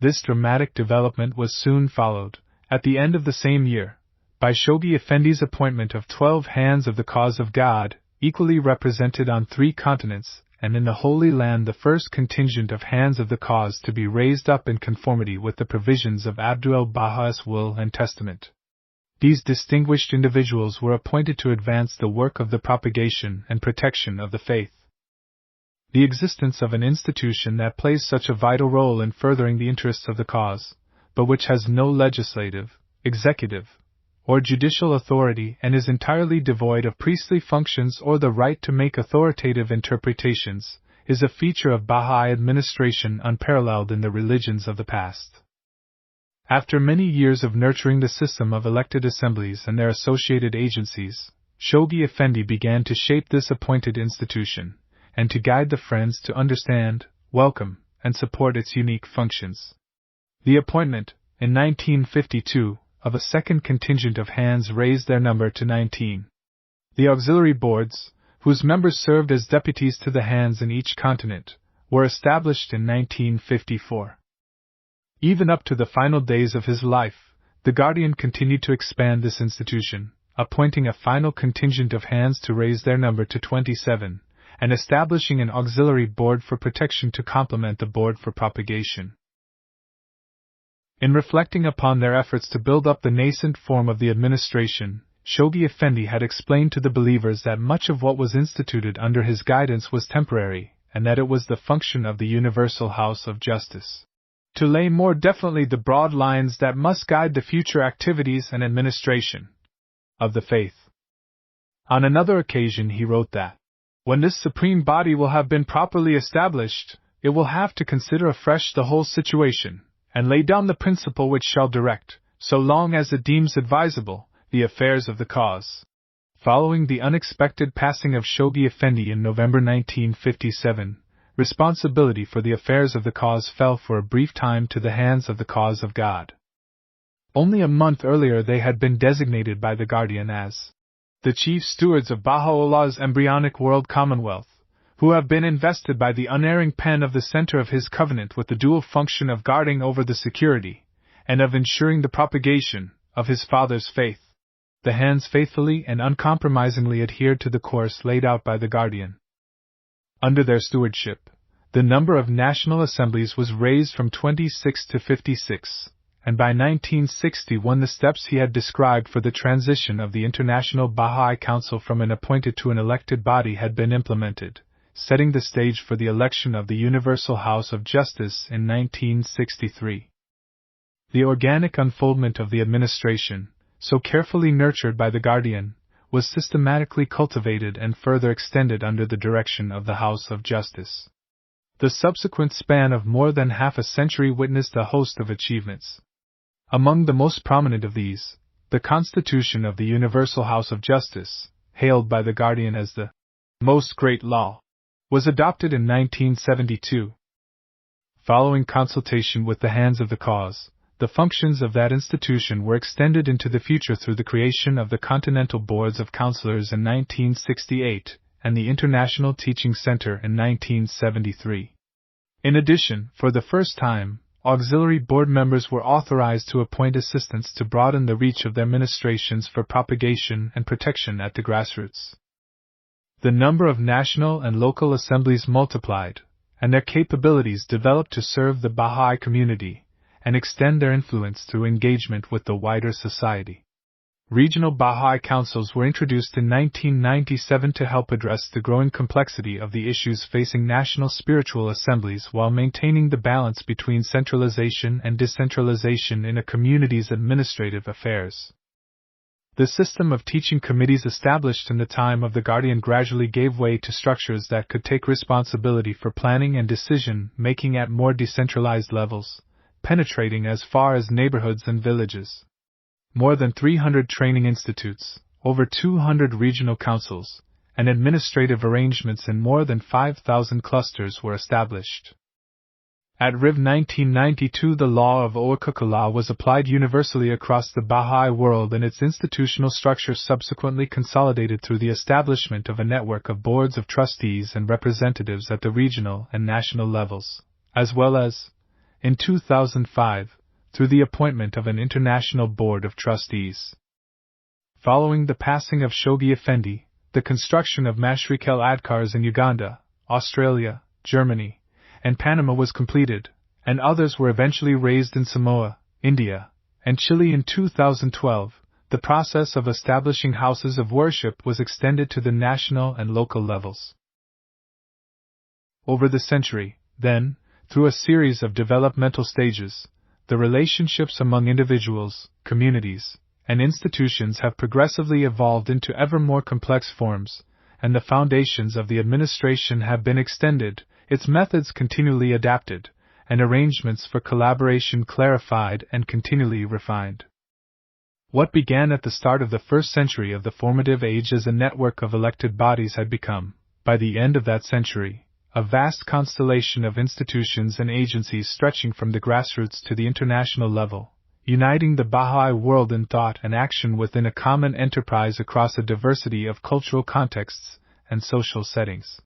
[SPEAKER 1] This dramatic development was soon followed, at the end of the same year, by Shoghi Effendi's appointment of 12 Hands of the Cause of God, equally represented on 3 continents, and in the Holy Land the first contingent of Hands of the Cause to be raised up in conformity with the provisions of Abdu'l-Bahā's will and testament. These distinguished individuals were appointed to advance the work of the propagation and protection of the faith. The existence of an institution that plays such a vital role in furthering the interests of the cause, but which has no legislative, executive, or judicial authority and is entirely devoid of priestly functions or the right to make authoritative interpretations, is a feature of Bahá'í administration unparalleled in the religions of the past. After many years of nurturing the system of elected assemblies and their associated agencies, Shoghi Effendi began to shape this appointed institution, and to guide the friends to understand, welcome, and support its unique functions. The appointment, in 1952, of a second contingent of Hands raised their number to 19. The auxiliary boards, whose members served as deputies to the Hands in each continent, were established in 1954. Even up to the final days of his life, the Guardian continued to expand this institution, appointing a final contingent of Hands to raise their number to 27, and establishing an auxiliary board for protection to complement the board for propagation. In reflecting upon their efforts to build up the nascent form of the administration, Shoghi Effendi had explained to the believers that much of what was instituted under his guidance was temporary, and that it was the function of the Universal House of Justice to lay more definitely the broad lines that must guide the future activities and administration of the faith. On another occasion he wrote that, when this supreme body will have been properly established, it will have to consider afresh the whole situation, and lay down the principle which shall direct, so long as it deems advisable, the affairs of the cause. Following the unexpected passing of Shoghi Effendi in November 1957, responsibility for the affairs of the cause fell for a brief time to the Hands of the Cause of God. Only a month earlier they had been designated by the Guardian as the chief stewards of Baha'u'llah's embryonic world commonwealth, who have been invested by the unerring pen of the center of his covenant with the dual function of guarding over the security, and of ensuring the propagation, of his father's faith. The Hands faithfully and uncompromisingly adhered to the course laid out by the Guardian. Under their stewardship, the number of national assemblies was raised from 26 to 56, and by 1961 the steps he had described for the transition of the International Bahá'í Council from an appointed to an elected body had been implemented, setting the stage for the election of the Universal House of Justice in 1963. The organic unfoldment of the administration, so carefully nurtured by the Guardian, was systematically cultivated and further extended under the direction of the House of Justice. The subsequent span of more than half a century witnessed a host of achievements. Among the most prominent of these, the Constitution of the Universal House of Justice, hailed by the Guardian as the most great law, was adopted in 1972. Following consultation with the hands of the cause, the functions of that institution were extended into the future through the creation of the Continental Boards of Counselors in 1968 and the International Teaching Center in 1973. In addition, for the first time, auxiliary board members were authorized to appoint assistants to broaden the reach of their ministrations for propagation and protection at the grassroots. The number of national and local assemblies multiplied, and their capabilities developed to serve the Bahá'í community and extend their influence through engagement with the wider society. Regional Bahá'í councils were introduced in 1997 to help address the growing complexity of the issues facing national spiritual assemblies while maintaining the balance between centralization and decentralization in a community's administrative affairs. The system of teaching committees established in the time of the Guardian gradually gave way to structures that could take responsibility for planning and decision-making at more decentralized levels, penetrating as far as neighborhoods and villages. More than 300 training institutes, over 200 regional councils, and administrative arrangements in more than 5,000 clusters were established. At Riv 1992, the law of Oaxaca was applied universally across the Baha'i world, and its institutional structure subsequently consolidated through the establishment of a network of boards of trustees and representatives at the regional and national levels, as well as, in 2005, through the appointment of an international board of trustees. Following the passing of Shoghi Effendi, the construction of Mashriq el-Adkars in Uganda, Australia, Germany, and Panama was completed, and others were eventually raised in Samoa, India, and Chile in 2012. The process of establishing houses of worship was extended to the national and local levels. Over the century, then, through a series of developmental stages, the relationships among individuals, communities, and institutions have progressively evolved into ever more complex forms, and the foundations of the administration have been extended, its methods continually adapted, and arrangements for collaboration clarified and continually refined. What began at the start of the first century of the formative age as a network of elected bodies had become, by the end of that century, a vast constellation of institutions and agencies stretching from the grassroots to the international level, uniting the Bahá'í world in thought and action within a common enterprise across a diversity of cultural contexts and social settings.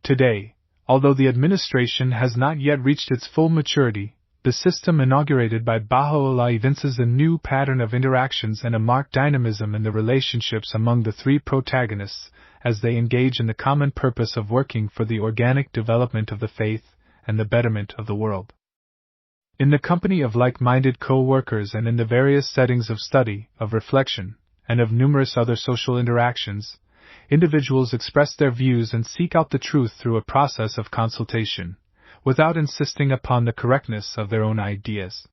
[SPEAKER 1] Today, although the administration has not yet reached its full maturity, the system inaugurated by Baha'u'llah evinces a new pattern of interactions and a marked dynamism in the relationships among the three protagonists, as they engage in the common purpose of working for the organic development of the faith and the betterment of the world. In the company of like-minded co-workers and in the various settings of study, of reflection, and of numerous other social interactions, individuals express their views and seek out the truth through a process of consultation, without insisting upon the correctness of their own ideas.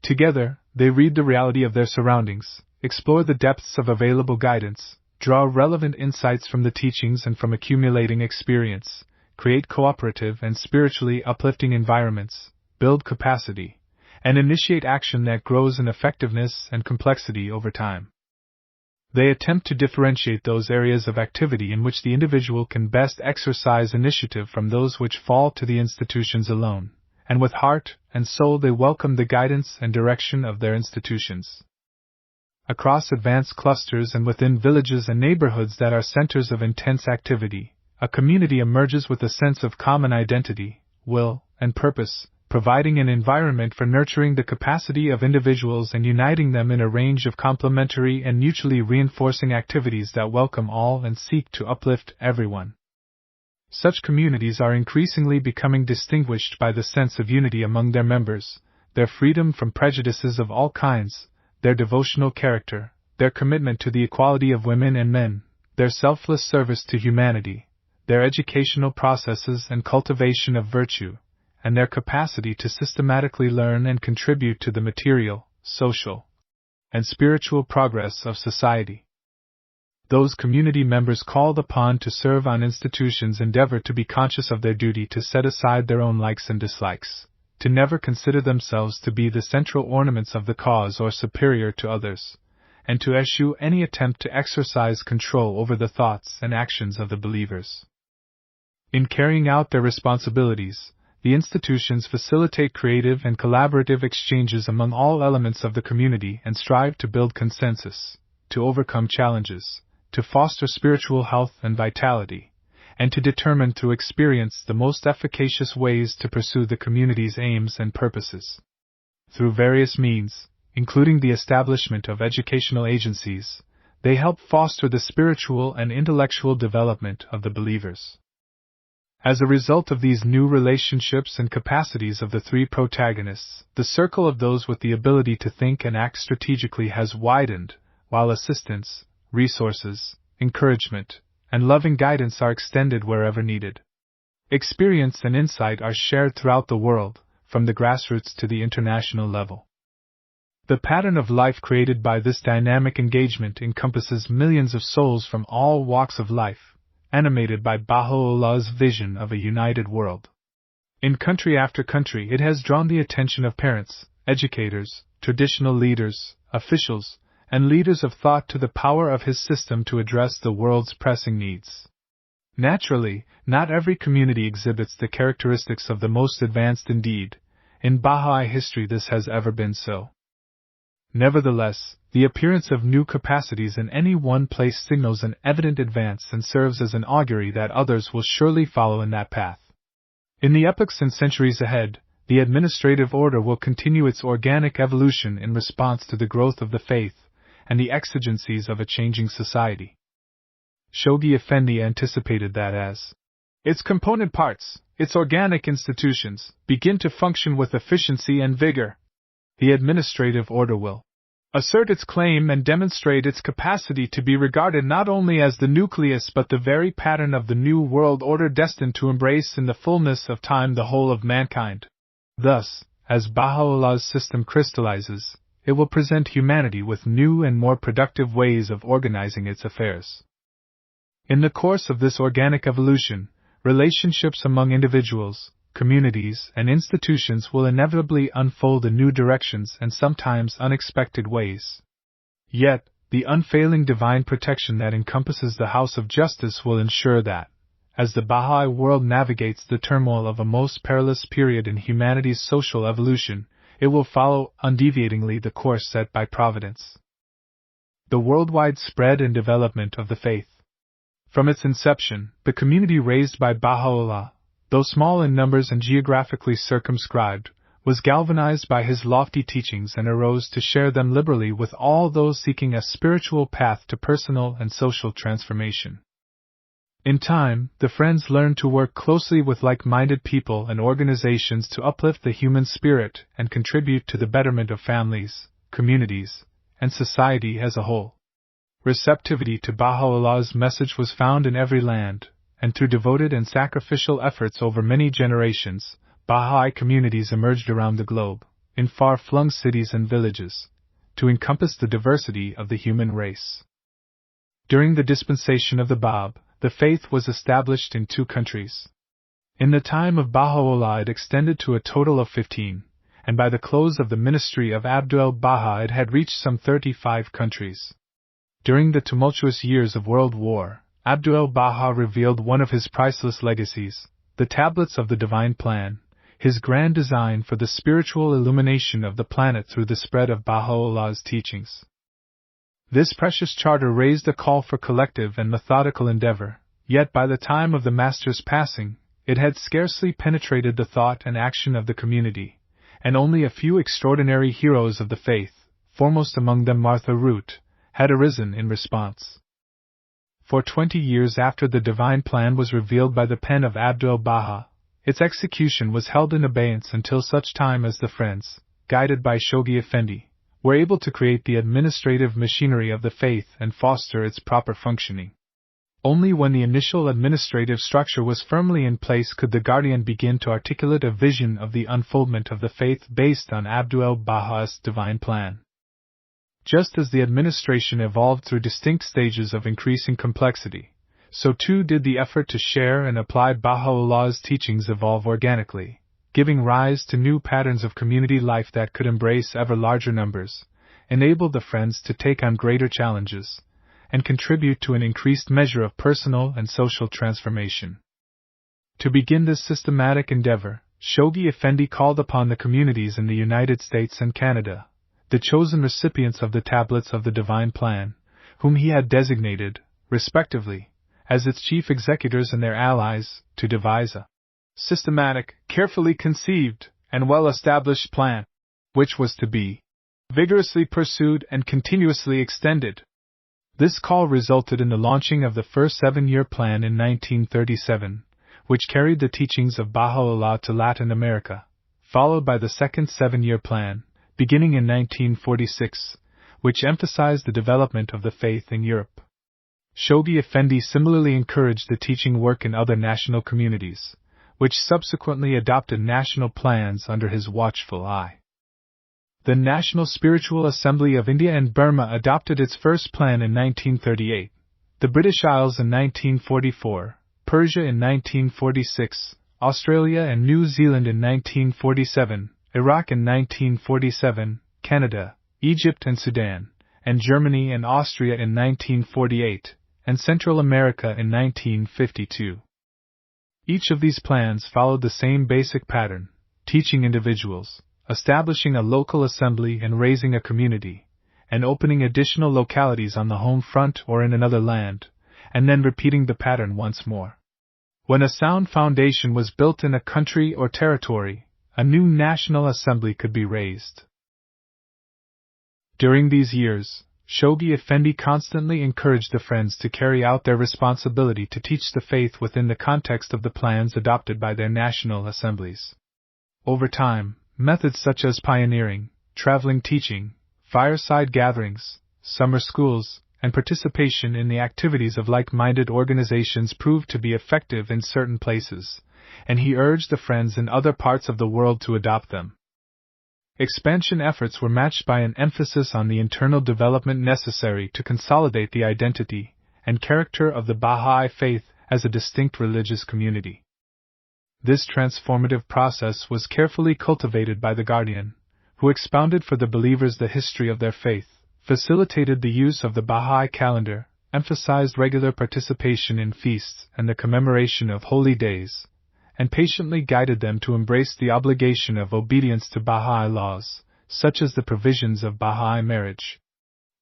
[SPEAKER 1] Together, they read the reality of their surroundings, explore the depths of available guidance, draw relevant insights from the teachings and from accumulating experience, create cooperative and spiritually uplifting environments, build capacity, and initiate action that grows in effectiveness and complexity over time. They attempt to differentiate those areas of activity in which the individual can best exercise initiative from those which fall to the institutions alone, and with heart and soul they welcome the guidance and direction of their institutions. Across advanced clusters and within villages and neighborhoods that are centers of intense activity, a community emerges with a sense of common identity, will, and purpose, providing an environment for nurturing the capacity of individuals and uniting them in a range of complementary and mutually reinforcing activities that welcome all and seek to uplift everyone. Such communities are increasingly becoming distinguished by the sense of unity among their members, their freedom from prejudices of all kinds, their devotional character, their commitment to the equality of women and men, their selfless service to humanity, their educational processes and cultivation of virtue, and their capacity to systematically learn and contribute to the material, social, and spiritual progress of society. Those community members called upon to serve on institutions endeavor to be conscious of their duty to set aside their own likes and dislikes, to never consider themselves to be the central ornaments of the cause or superior to others, and to eschew any attempt to exercise control over the thoughts and actions of the believers. In carrying out their responsibilities, the institutions facilitate creative and collaborative exchanges among all elements of the community and strive to build consensus, to overcome challenges, to foster spiritual health and vitality, and to determine through experience the most efficacious ways to pursue the community's aims and purposes. Through various means, including the establishment of educational agencies, they help foster the spiritual and intellectual development of the believers. As a result of these new relationships and capacities of the three protagonists, the circle of those with the ability to think and act strategically has widened, while assistance, resources, encouragement, and loving guidance are extended wherever needed. Experience and insight are shared throughout the world, from the grassroots to the international level. The pattern of life created by this dynamic engagement encompasses millions of souls from all walks of life, animated by Baha'u'llah's vision of a united world. In country after country, it has drawn the attention of parents, educators, traditional leaders, officials, and leaders of thought to the power of his system to address the world's pressing needs. Naturally, not every community exhibits the characteristics of the most advanced. Indeed, in Bahá'í history this has ever been so. Nevertheless, the appearance of new capacities in any one place signals an evident advance and serves as an augury that others will surely follow in that path. In the epochs and centuries ahead, the administrative order will continue its organic evolution in response to the growth of the faith and the exigencies of a changing society. Shoghi Effendi anticipated that as its component parts, its organic institutions, begin to function with efficiency and vigor, the administrative order will assert its claim and demonstrate its capacity to be regarded not only as the nucleus but the very pattern of the new world order destined to embrace in the fullness of time the whole of mankind. Thus, as Baha'u'llah's system crystallizes, it will present humanity with new and more productive ways of organizing its affairs. In the course of this organic evolution, relationships among individuals, communities, and institutions will inevitably unfold in new directions and sometimes unexpected ways. Yet, the unfailing divine protection that encompasses the House of Justice will ensure that, as the Bahá'í world navigates the turmoil of a most perilous period in humanity's social evolution, it will follow undeviatingly the course set by Providence. The worldwide spread and development of the faith. From its inception, the community raised by Baha'u'llah, though small in numbers and geographically circumscribed, was galvanized by his lofty teachings and arose to share them liberally with all those seeking a spiritual path to personal and social transformation. In time, the Friends learned to work closely with like-minded people and organizations to uplift the human spirit and contribute to the betterment of families, communities, and society as a whole. Receptivity to Baha'u'llah's message was found in every land, and through devoted and sacrificial efforts over many generations, Baha'i communities emerged around the globe, in far-flung cities and villages, to encompass the diversity of the human race. During the dispensation of the Bab, the faith was established in 2 countries. In the time of Baha'u'llah it extended to a total of 15, and by the close of the ministry of Abdu'l-Baha it had reached some 35 countries. During the tumultuous years of World War, Abdu'l-Baha revealed one of his priceless legacies, the tablets of the Divine Plan, his grand design for the spiritual illumination of the planet through the spread of Baha'u'llah's teachings. This precious charter raised a call for collective and methodical endeavor, yet by the time of the Master's passing, it had scarcely penetrated the thought and action of the community, and only a few extraordinary heroes of the faith, foremost among them Martha Root, had arisen in response. For 20 years after the Divine Plan was revealed by the pen of Abdu'l-Baha, its execution was held in abeyance until such time as the Friends, guided by Shoghi Effendi, were able to create the administrative machinery of the faith and foster its proper functioning. Only when the initial administrative structure was firmly in place could the Guardian begin to articulate a vision of the unfoldment of the faith based on Abdu'l-Bahā's divine plan. Just as the administration evolved through distinct stages of increasing complexity, so too did the effort to share and apply Baha'u'llah's teachings evolve organically, giving rise to new patterns of community life that could embrace ever larger numbers, enable the Friends to take on greater challenges, and contribute to an increased measure of personal and social transformation. To begin this systematic endeavor, Shoghi Effendi called upon the communities in the United States and Canada, the chosen recipients of the tablets of the Divine Plan, whom he had designated, respectively, as its chief executors and their allies, to devise a systematic, carefully conceived, and well-established plan, which was to be vigorously pursued and continuously extended. This call resulted in the launching of the first 7-year plan in 1937, which carried the teachings of Baha'u'llah to Latin America, followed by the second 7-year plan, beginning in 1946, which emphasized the development of the faith in Europe. Shoghi Effendi similarly encouraged the teaching work in other national communities, which subsequently adopted national plans under his watchful eye. The National Spiritual Assembly of India and Burma adopted its first plan in 1938, the British Isles in 1944, Persia in 1946, Australia and New Zealand in 1947, Iraq in 1947, Canada, Egypt and Sudan, and Germany and Austria in 1948, and Central America in 1952. Each of these plans followed the same basic pattern, teaching individuals, establishing a local assembly and raising a community, and opening additional localities on the home front or in another land, and then repeating the pattern once more. When a sound foundation was built in a country or territory, a new national assembly could be raised. During these years, Shoghi Effendi constantly encouraged the Friends to carry out their responsibility to teach the faith within the context of the plans adopted by their national assemblies. Over time, methods such as pioneering, traveling teaching, fireside gatherings, summer schools, and participation in the activities of like-minded organizations proved to be effective in certain places, and he urged the Friends in other parts of the world to adopt them. Expansion efforts were matched by an emphasis on the internal development necessary to consolidate the identity and character of the Bahá'í faith as a distinct religious community. This transformative process was carefully cultivated by the Guardian, who expounded for the believers the history of their faith, facilitated the use of the Bahá'í calendar, emphasized regular participation in feasts and the commemoration of holy days, and patiently guided them to embrace the obligation of obedience to Bahá'í laws, such as the provisions of Bahá'í marriage.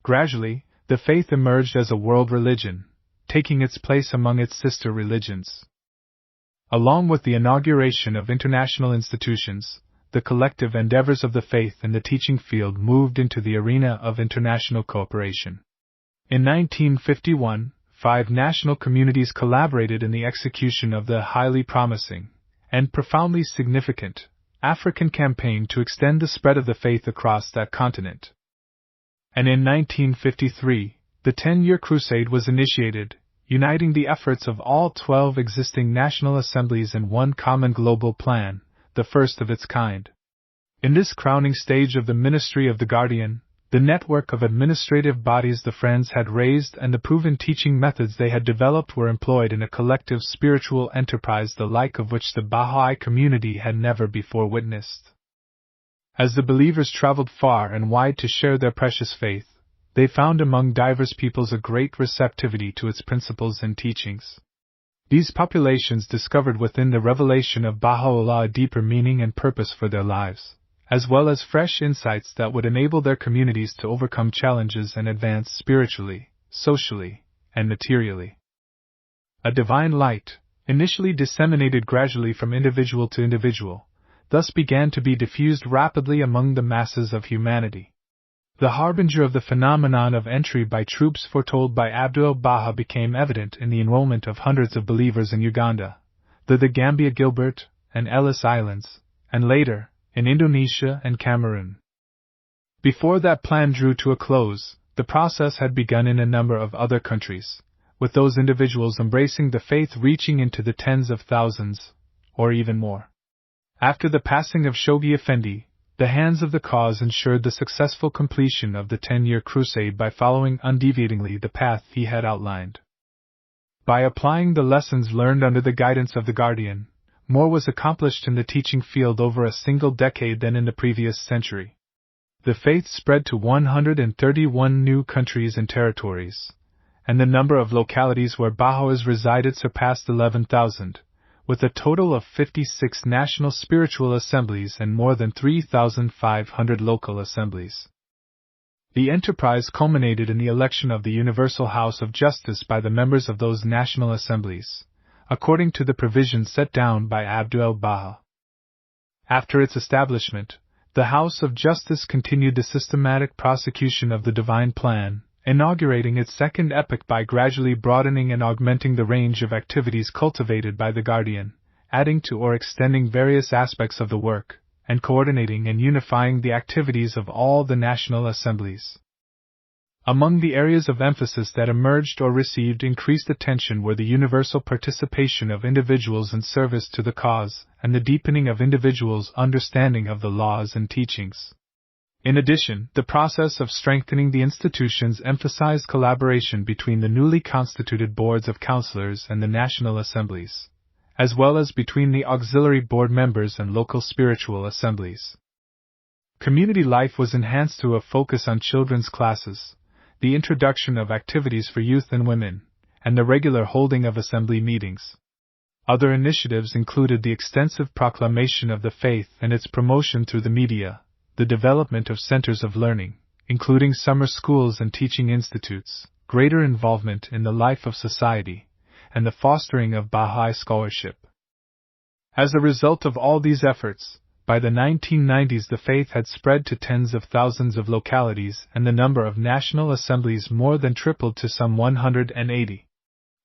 [SPEAKER 1] Gradually, the faith emerged as a world religion, taking its place among its sister religions. Along with the inauguration of international institutions, the collective endeavors of the faith in the teaching field moved into the arena of international cooperation. In 1951, 5 national communities collaborated in the execution of the highly promising and profoundly significant African campaign to extend the spread of the faith across that continent. And in 1953, the 10-year crusade was initiated, uniting the efforts of all 12 existing national assemblies in one common global plan, the first of its kind. In this crowning stage of the ministry of the Guardian, the network of administrative bodies the Friends had raised and the proven teaching methods they had developed were employed in a collective spiritual enterprise the like of which the Bahá'í community had never before witnessed. As the believers traveled far and wide to share their precious faith, they found among diverse peoples a great receptivity to its principles and teachings. These populations discovered within the revelation of Baha'u'llah a deeper meaning and purpose for their lives, as well as fresh insights that would enable their communities to overcome challenges and advance spiritually, socially, and materially. A divine light, initially disseminated gradually from individual to individual, thus began to be diffused rapidly among the masses of humanity. The harbinger of the phenomenon of entry by troops foretold by Abdu'l-Baha became evident in the enrollment of hundreds of believers in Uganda, the Gambia, Gilbert, and Ellis Islands, and later, in Indonesia and Cameroon. Before that plan drew to a close, the process had begun in a number of other countries, with those individuals embracing the faith reaching into the tens of thousands, or even more. After the passing of Shoghi Effendi, the hands of the cause ensured the successful completion of the 10-year crusade by following undeviatingly the path he had outlined. By applying the lessons learned under the guidance of the Guardian, more was accomplished in the teaching field over a single decade than in the previous century. The faith spread to 131 new countries and territories, and the number of localities where Baha'is resided surpassed 11,000, with a total of 56 national spiritual assemblies and more than 3,500 local assemblies. The enterprise culminated in the election of the Universal House of Justice by the members of those national assemblies, according to the provisions set down by Abdu'l-Baha. After its establishment, the House of Justice continued the systematic prosecution of the divine plan, inaugurating its second epoch by gradually broadening and augmenting the range of activities cultivated by the Guardian, adding to or extending various aspects of the work, and coordinating and unifying the activities of all the national assemblies. Among the areas of emphasis that emerged or received increased attention were the universal participation of individuals in service to the cause and the deepening of individuals' understanding of the laws and teachings. In addition, the process of strengthening the institutions emphasized collaboration between the newly constituted boards of councillors and the national assemblies, as well as between the auxiliary board members and local spiritual assemblies. Community life was enhanced through a focus on children's classes, the introduction of activities for youth and women, and the regular holding of assembly meetings. Other initiatives included the extensive proclamation of the faith and its promotion through the media, the development of centers of learning, including summer schools and teaching institutes, greater involvement in the life of society, and the fostering of Bahá'í scholarship. As a result of all these efforts, by the 1990s the faith had spread to tens of thousands of localities and the number of national assemblies more than tripled to some 180.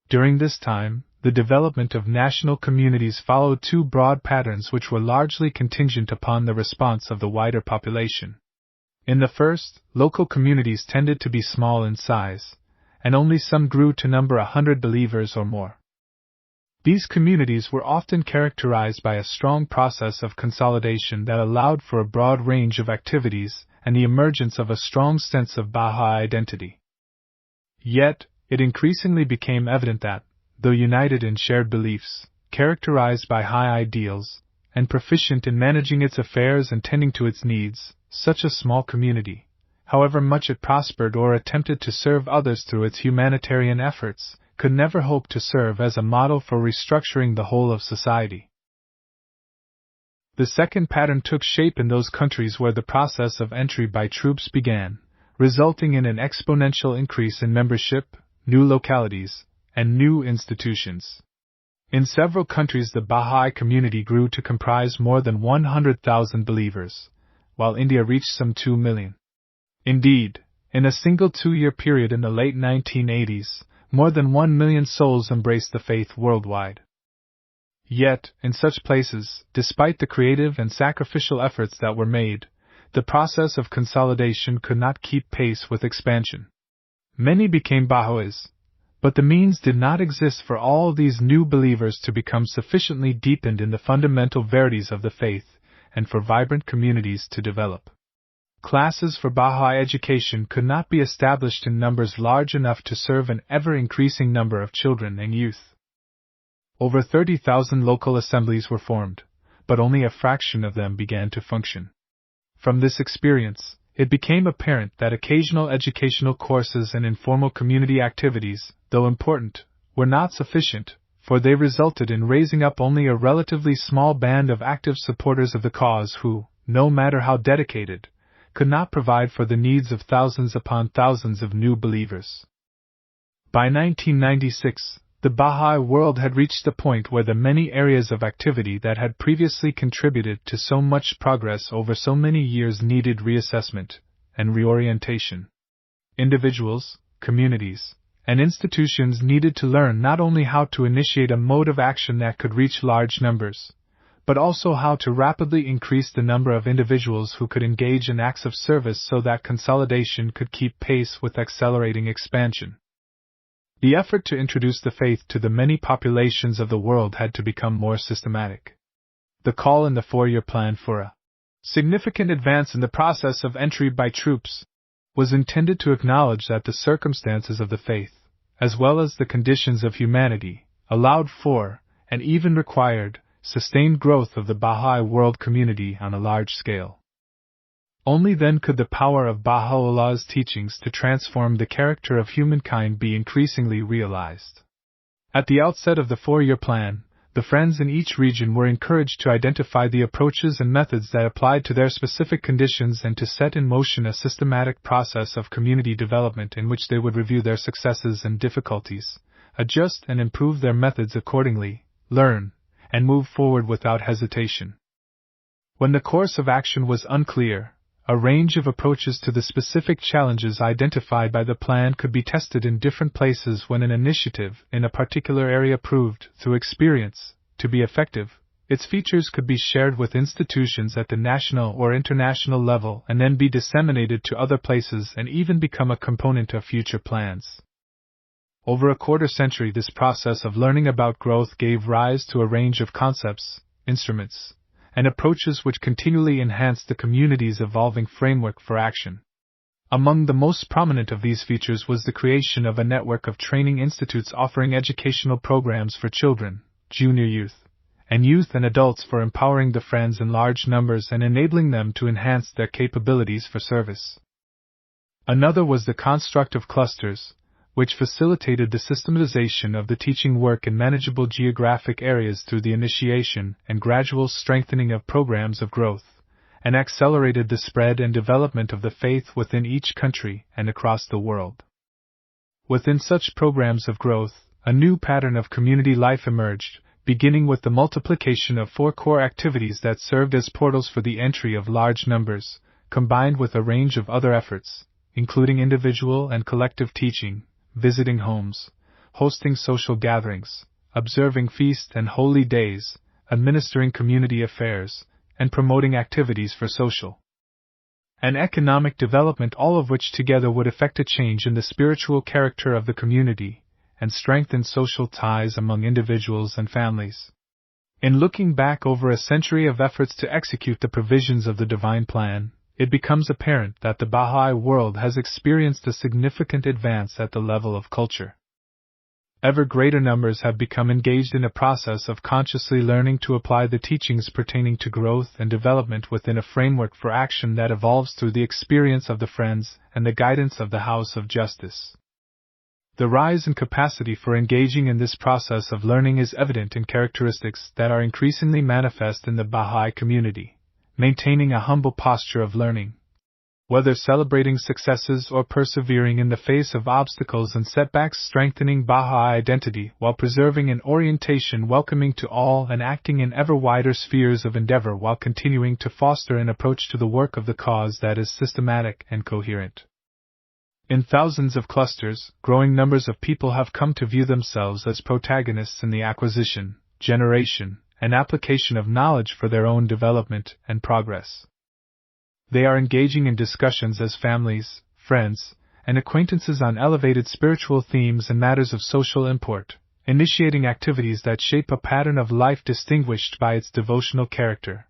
[SPEAKER 1] During this time, the development of national communities followed two broad patterns which were largely contingent upon the response of the wider population. In the first, local communities tended to be small in size, and only some grew to number 100 believers or more. These communities were often characterized by a strong process of consolidation that allowed for a broad range of activities and the emergence of a strong sense of Bahá'í identity. Yet, it increasingly became evident that, though united in shared beliefs, characterized by high ideals, and proficient in managing its affairs and tending to its needs, such a small community, however much it prospered or attempted to serve others through its humanitarian efforts, could never hope to serve as a model for restructuring the whole of society. The second pattern took shape in those countries where the process of entry by troops began, resulting in an exponential increase in membership, new localities, and new institutions. In several countries the Bahá'í community grew to comprise more than 100,000 believers, while India reached some 2 million. Indeed, in a single 2-year period in the late 1980s, more than 1 million souls embraced the faith worldwide. Yet, in such places, despite the creative and sacrificial efforts that were made, the process of consolidation could not keep pace with expansion. Many became Baha'is, but the means did not exist for all these new believers to become sufficiently deepened in the fundamental verities of the faith, and for vibrant communities to develop. Classes for Bahá'í education could not be established in numbers large enough to serve an ever-increasing number of children and youth. Over 30,000 local assemblies were formed, but only a fraction of them began to function. From this experience, it became apparent that occasional educational courses and informal community activities, though important, were not sufficient, for they resulted in raising up only a relatively small band of active supporters of the cause who, no matter how dedicated, could not provide for the needs of thousands upon thousands of new believers. By 1996, the Bahá'í world had reached a point where the many areas of activity that had previously contributed to so much progress over so many years needed reassessment and reorientation. Individuals, communities, and institutions needed to learn not only how to initiate a mode of action that could reach large numbers, but also how to rapidly increase the number of individuals who could engage in acts of service so that consolidation could keep pace with accelerating expansion. The effort to introduce the faith to the many populations of the world had to become more systematic. The call in the 4-year plan for a significant advance in the process of entry by troops was intended to acknowledge that the circumstances of the faith, as well as the conditions of humanity, allowed for, and even required, sustained growth of the Bahá'í world community on a large scale. Only then could the power of Baha'u'llah's teachings to transform the character of humankind be increasingly realized. At the outset of the 4-year plan, the friends in each region were encouraged to identify the approaches and methods that applied to their specific conditions and to set in motion a systematic process of community development in which they would review their successes and difficulties, adjust and improve their methods accordingly, learn, and move forward without hesitation. When the course of action was unclear, a range of approaches to the specific challenges identified by the plan could be tested in different places. When an initiative in a particular area proved, through experience, to be effective, its features could be shared with institutions at the national or international level and then be disseminated to other places and even become a component of future plans. Over a quarter-century, this process of learning about growth gave rise to a range of concepts, instruments, and approaches which continually enhanced the community's evolving framework for action. Among the most prominent of these features was the creation of a network of training institutes offering educational programs for children, junior youth, and adults for empowering the friends in large numbers and enabling them to enhance their capabilities for service. Another was the construct of clusters, which facilitated the systematization of the teaching work in manageable geographic areas through the initiation and gradual strengthening of programs of growth, and accelerated the spread and development of the faith within each country and across the world. Within such programs of growth, a new pattern of community life emerged, beginning with the multiplication of 4 core activities that served as portals for the entry of large numbers, combined with a range of other efforts, including individual and collective teaching, visiting homes, hosting social gatherings, observing feasts and holy days, administering community affairs, and promoting activities for social and economic development, all of which together would effect a change in the spiritual character of the community and strengthen social ties among individuals and families. In looking back over a century of efforts to execute the provisions of the divine plan, it becomes apparent that the Bahá'í world has experienced a significant advance at the level of culture. Ever greater numbers have become engaged in a process of consciously learning to apply the teachings pertaining to growth and development within a framework for action that evolves through the experience of the friends and the guidance of the House of Justice. The rise in capacity for engaging in this process of learning is evident in characteristics that are increasingly manifest in the Bahá'í community: maintaining a humble posture of learning, whether celebrating successes or persevering in the face of obstacles and setbacks, strengthening Bahá'í identity while preserving an orientation welcoming to all and acting in ever wider spheres of endeavor while continuing to foster an approach to the work of the cause that is systematic and coherent. In thousands of clusters, growing numbers of people have come to view themselves as protagonists in the acquisition, generation, and application of knowledge for their own development and progress. They are engaging in discussions as families, friends, and acquaintances on elevated spiritual themes and matters of social import, initiating activities that shape a pattern of life distinguished by its devotional character,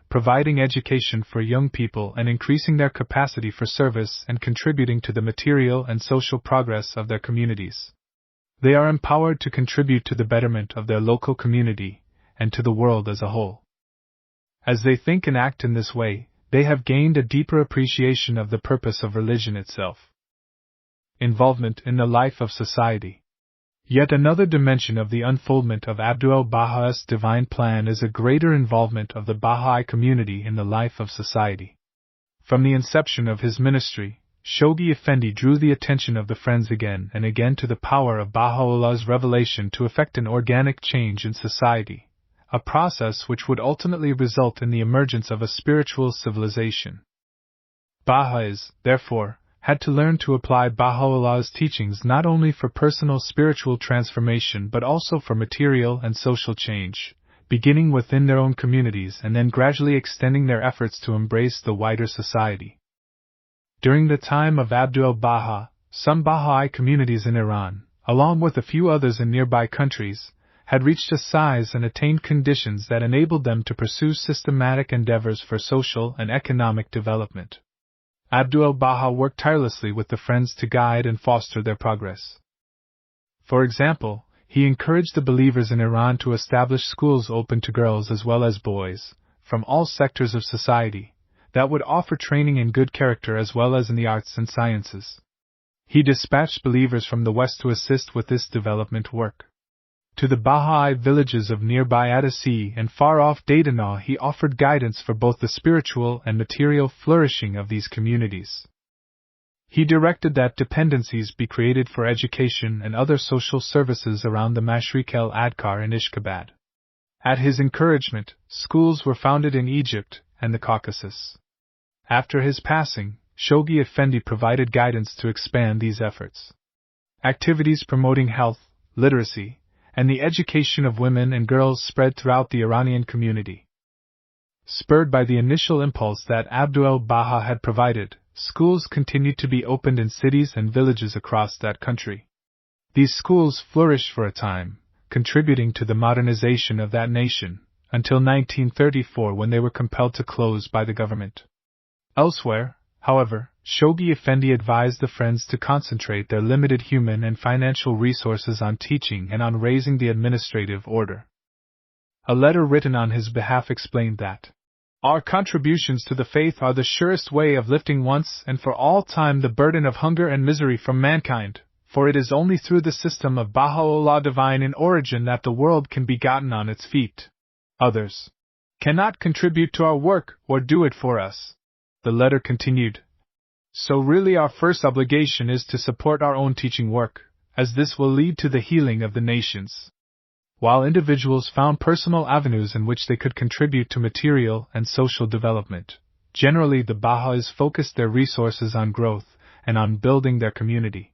[SPEAKER 1] providing education for young people and increasing their capacity for service and contributing to the material and social progress of their communities. They are empowered to contribute to the betterment of their local community and to the world as a whole. As they think and act in this way, they have gained a deeper appreciation of the purpose of religion itself. Involvement in the life of society. Yet another dimension of the unfoldment of Abdu'l-Baha's divine plan is a greater involvement of the Bahá'í community in the life of society. From the inception of his ministry, Shoghi Effendi drew the attention of the friends again and again to the power of Baha'u'llah's revelation to effect an organic change in society, a process which would ultimately result in the emergence of a spiritual civilization. Baha'is, therefore, had to learn to apply Baha'u'llah's teachings not only for personal spiritual transformation but also for material and social change, beginning within their own communities and then gradually extending their efforts to embrace the wider society. During the time of Abdu'l-Baha, some Bahá'í communities in Iran, along with a few others in nearby countries, had reached a size and attained conditions that enabled them to pursue systematic endeavors for social and economic development. Abdu'l-Baha worked tirelessly with the Friends to guide and foster their progress. For example, he encouraged the believers in Iran to establish schools open to girls as well as boys, from all sectors of society, that would offer training in good character as well as in the arts and sciences. He dispatched believers from the West to assist with this development work. To the Bahá'í villages of nearby Atassi and far-off Daytona he offered guidance for both the spiritual and material flourishing of these communities. He directed that dependencies be created for education and other social services around the Mashriq el-Adkar in Ishkabad. At his encouragement, schools were founded in Egypt and the Caucasus. After his passing, Shoghi Effendi provided guidance to expand these efforts. Activities promoting health, literacy, and the education of women and girls spread throughout the Iranian community. Spurred by the initial impulse that Abdu'l-Baha had provided, schools continued to be opened in cities and villages across that country. These schools flourished for a time, contributing to the modernization of that nation, until 1934 when they were compelled to close by the government. Elsewhere, however, Shoghi Effendi advised the Friends to concentrate their limited human and financial resources on teaching and on raising the administrative order. A letter written on his behalf explained that, "Our contributions to the faith are the surest way of lifting once and for all time the burden of hunger and misery from mankind, for it is only through the system of Baha'u'llah divine in origin that the world can be gotten on its feet. Others cannot contribute to our work or do it for us." The letter continued, "So really our first obligation is to support our own teaching work, as this will lead to the healing of the nations." While individuals found personal avenues in which they could contribute to material and social development, generally the Baha'is focused their resources on growth and on building their community.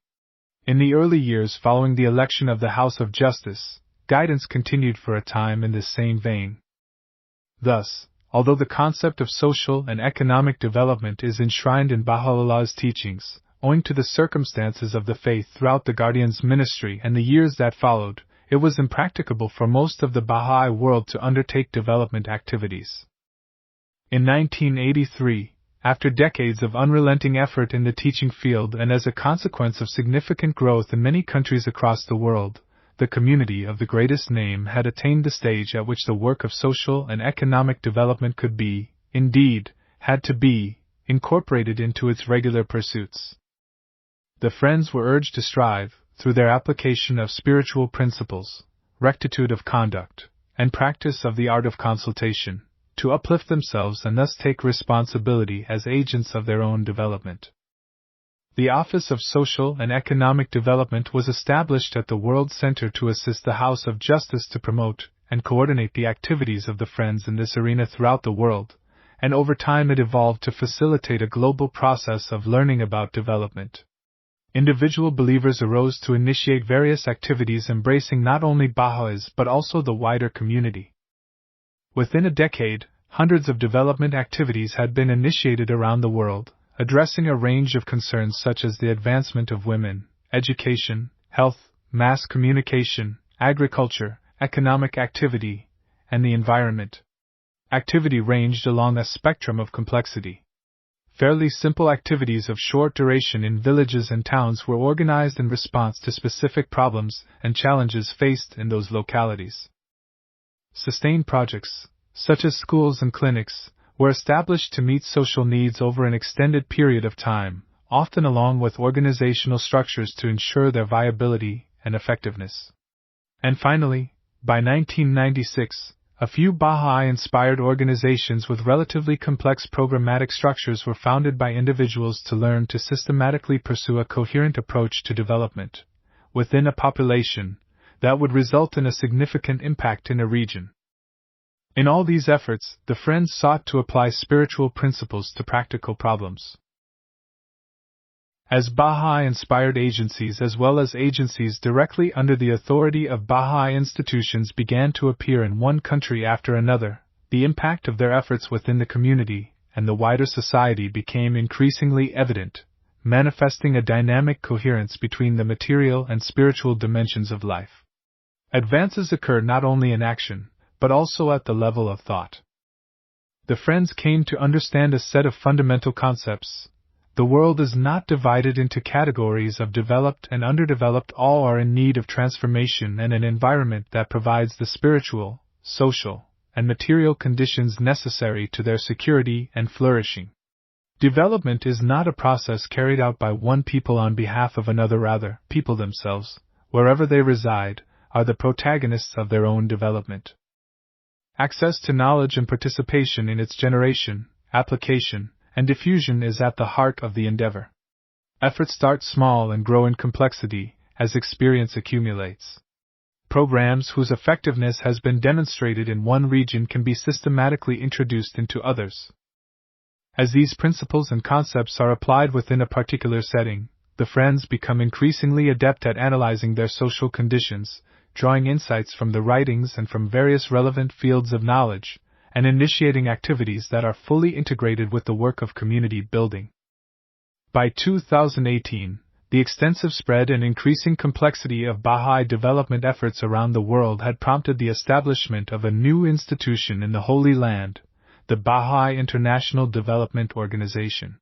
[SPEAKER 1] In the early years following the election of the House of Justice, guidance continued for a time in this same vein. Thus, although the concept of social and economic development is enshrined in Baha'u'llah's teachings, owing to the circumstances of the faith throughout the Guardian's ministry and the years that followed, it was impracticable for most of the Bahá'í world to undertake development activities. In 1983, after decades of unrelenting effort in the teaching field and as a consequence of significant growth in many countries across the world, the community of the greatest name had attained the stage at which the work of social and economic development could be, indeed, had to be, incorporated into its regular pursuits. The Friends were urged to strive, through their application of spiritual principles, rectitude of conduct, and practice of the art of consultation, to uplift themselves and thus take responsibility as agents of their own development. The Office of Social and Economic Development was established at the World Centre to assist the House of Justice to promote and coordinate the activities of the Friends in this arena throughout the world, and over time it evolved to facilitate a global process of learning about development. Individual believers arose to initiate various activities embracing not only Baha'is but also the wider community. Within a decade, hundreds of development activities had been initiated around the world, addressing a range of concerns such as the advancement of women, education, health, mass communication, agriculture, economic activity, and the environment. Activity ranged along a spectrum of complexity. Fairly simple activities of short duration in villages and towns were organized in response to specific problems and challenges faced in those localities. Sustained projects, such as schools and clinics, were established to meet social needs over an extended period of time, often along with organizational structures to ensure their viability and effectiveness. And finally, by 1996, a few Baha'i-inspired organizations with relatively complex programmatic structures were founded by individuals to learn to systematically pursue a coherent approach to development, within a population, that would result in a significant impact in a region. In all these efforts, the Friends sought to apply spiritual principles to practical problems. As Bahá'í-inspired agencies as well as agencies directly under the authority of Bahá'í institutions began to appear in one country after another, the impact of their efforts within the community and the wider society became increasingly evident, manifesting a dynamic coherence between the material and spiritual dimensions of life. Advances occur not only in action, but also at the level of thought. The Friends came to understand a set of fundamental concepts. The world is not divided into categories of developed and underdeveloped. All are in need of transformation and an environment that provides the spiritual, social, and material conditions necessary to their security and flourishing. Development is not a process carried out by one people on behalf of another, rather, people themselves, wherever they reside, are the protagonists of their own development. Access to knowledge and participation in its generation, application, and diffusion is at the heart of the endeavor. Efforts start small and grow in complexity as experience accumulates. Programs whose effectiveness has been demonstrated in one region can be systematically introduced into others. As these principles and concepts are applied within a particular setting, the Friends become increasingly adept at analyzing their social conditions, drawing insights from the writings and from various relevant fields of knowledge, and initiating activities that are fully integrated with the work of community building. By 2018, the extensive spread and increasing complexity of Baha'i development efforts around the world had prompted the establishment of a new institution in the Holy Land, the Baha'i International Development Organization.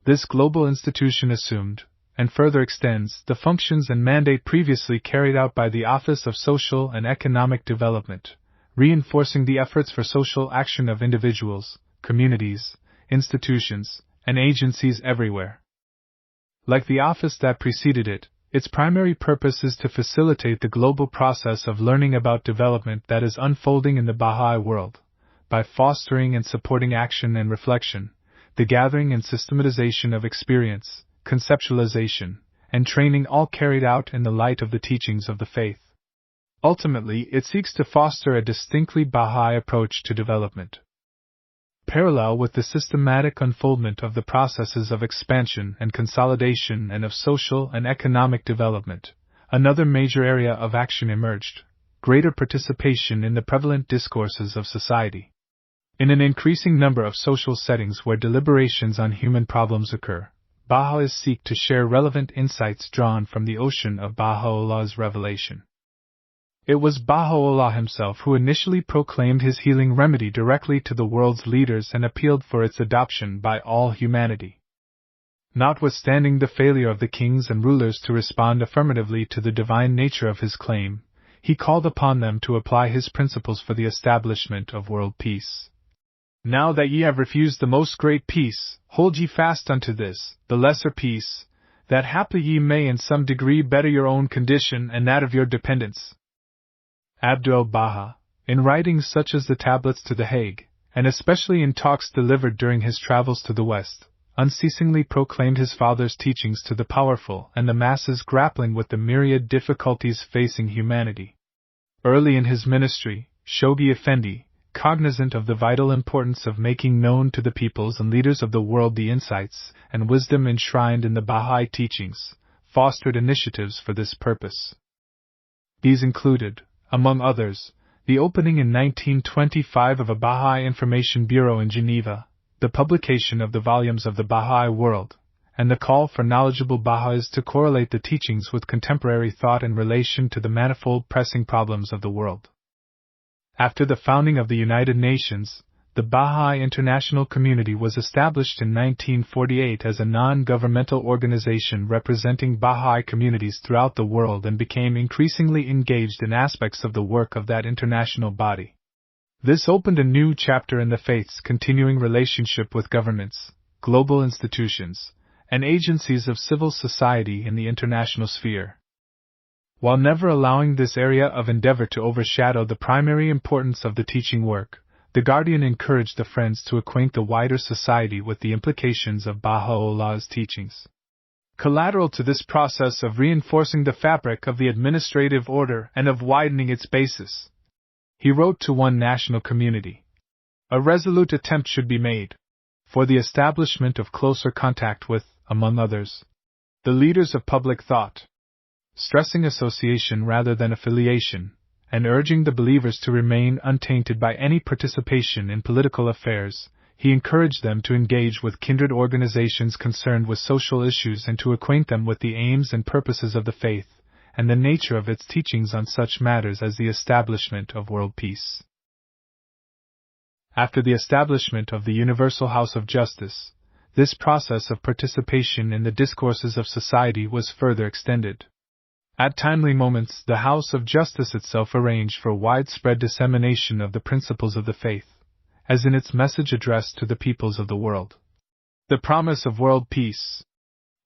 [SPEAKER 1] This global institution assumed, and further extends, the functions and mandate previously carried out by the Office of Social and Economic Development, reinforcing the efforts for social action of individuals, communities, institutions, and agencies everywhere. Like the office that preceded it, its primary purpose is to facilitate the global process of learning about development that is unfolding in the Baha'i world, by fostering and supporting action and reflection, the gathering and systematization of experience, conceptualization, and training, all carried out in the light of the teachings of the faith. Ultimately, it seeks to foster a distinctly Baha'i approach to development. Parallel with the systematic unfoldment of the processes of expansion and consolidation and of social and economic development, another major area of action emerged: greater participation in the prevalent discourses of society. In an increasing number of social settings where deliberations on human problems occur, Baha'is seek to share relevant insights drawn from the ocean of Baha'u'llah's revelation. It was Baha'u'llah himself who initially proclaimed his healing remedy directly to the world's leaders and appealed for its adoption by all humanity. Notwithstanding the failure of the kings and rulers to respond affirmatively to the divine nature of his claim, he called upon them to apply his principles for the establishment of world peace. Now that ye have refused the most great peace, hold ye fast unto this, the lesser peace, that haply ye may in some degree better your own condition and that of your dependents. Abdu'l-Baha, in writings such as the Tablets to the Hague, and especially in talks delivered during his travels to the West, unceasingly proclaimed his father's teachings to the powerful and the masses grappling with the myriad difficulties facing humanity. Early in his ministry, Shoghi Effendi, cognizant of the vital importance of making known to the peoples and leaders of the world the insights and wisdom enshrined in the Baha'i teachings, fostered initiatives for this purpose. These included, among others, the opening in 1925 of a Baha'i Information Bureau in Geneva, the publication of the volumes of the Baha'i World, and the call for knowledgeable Baha'is to correlate the teachings with contemporary thought in relation to the manifold pressing problems of the world. After the founding of the United Nations, the Baha'i International Community was established in 1948 as a non-governmental organization representing Baha'i communities throughout the world and became increasingly engaged in aspects of the work of that international body. This opened a new chapter in the faith's continuing relationship with governments, global institutions, and agencies of civil society in the international sphere. While never allowing this area of endeavor to overshadow the primary importance of the teaching work, the Guardian encouraged the Friends to acquaint the wider society with the implications of Baha'u'llah's teachings. Collateral to this process of reinforcing the fabric of the administrative order and of widening its basis, he wrote to one national community: a resolute attempt should be made for the establishment of closer contact with, among others, The leaders of public thought, stressing association rather than affiliation, and urging the believers to remain untainted by any participation in political affairs, he encouraged them to engage with kindred organizations concerned with social issues and to acquaint them with the aims and purposes of the faith, and the nature of its teachings on such matters as the establishment of world peace. After the establishment of the Universal House of Justice, this process of participation in the discourses of society was further extended. At timely moments, the House of Justice itself arranged for widespread dissemination of the principles of the faith, as in its message addressed to the peoples of the world. The promise of world peace.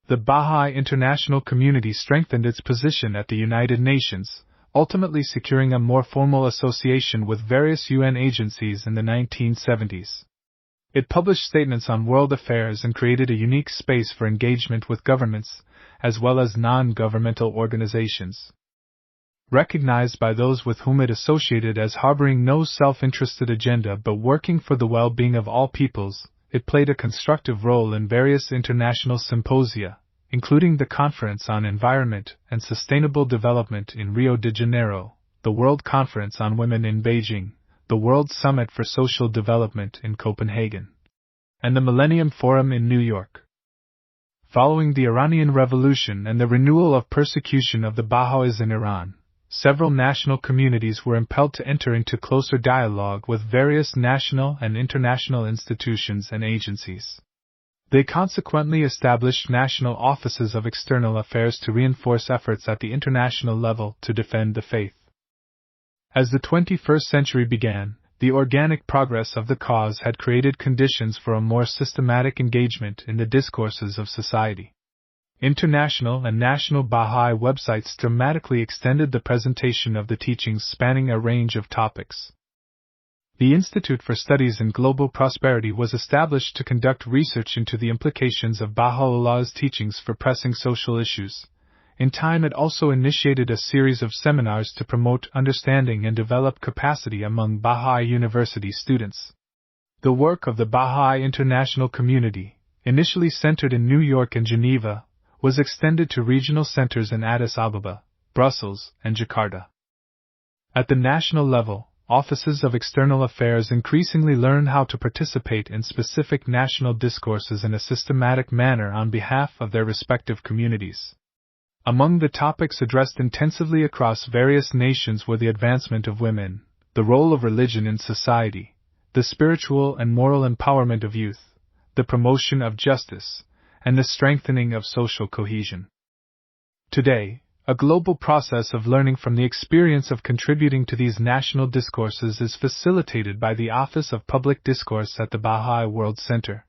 [SPEAKER 1] The Bahá'í international community strengthened its position at the United Nations, ultimately securing a more formal association with various UN agencies in the 1970s. It published statements on world affairs and created a unique space for engagement with governments, as well as non-governmental organizations. Recognized by those with whom it associated as harboring no self-interested agenda but working for the well-being of all peoples, it played a constructive role in various international symposia, including the Conference on Environment and Sustainable Development in Rio de Janeiro, the World Conference on Women in Beijing, the World Summit for Social Development in Copenhagen, and the Millennium Forum in New York. Following the Iranian Revolution and the renewal of persecution of the Bahá'ís in Iran, several national communities were impelled to enter into closer dialogue with various national and international institutions and agencies. They consequently established national offices of external affairs to reinforce efforts at the international level to defend the faith. As the 21st century began, the organic progress of the cause had created conditions for a more systematic engagement in the discourses of society. International and national Baha'i websites dramatically extended the presentation of the teachings spanning a range of topics. The Institute for Studies in Global Prosperity was established to conduct research into the implications of Baha'u'llah's teachings for pressing social issues. In time, it also initiated a series of seminars to promote understanding and develop capacity among Baha'i University students. The work of the Baha'i international community, initially centered in New York and Geneva, was extended to regional centers in Addis Ababa, Brussels, and Jakarta. At the national level, offices of external affairs increasingly learn how to participate in specific national discourses in a systematic manner on behalf of their respective communities. Among the topics addressed intensively across various nations were the advancement of women, the role of religion in society, the spiritual and moral empowerment of youth, the promotion of justice, and the strengthening of social cohesion. Today, a global process of learning from the experience of contributing to these national discourses is facilitated by the Office of Public Discourse at the Bahá'í World Centre.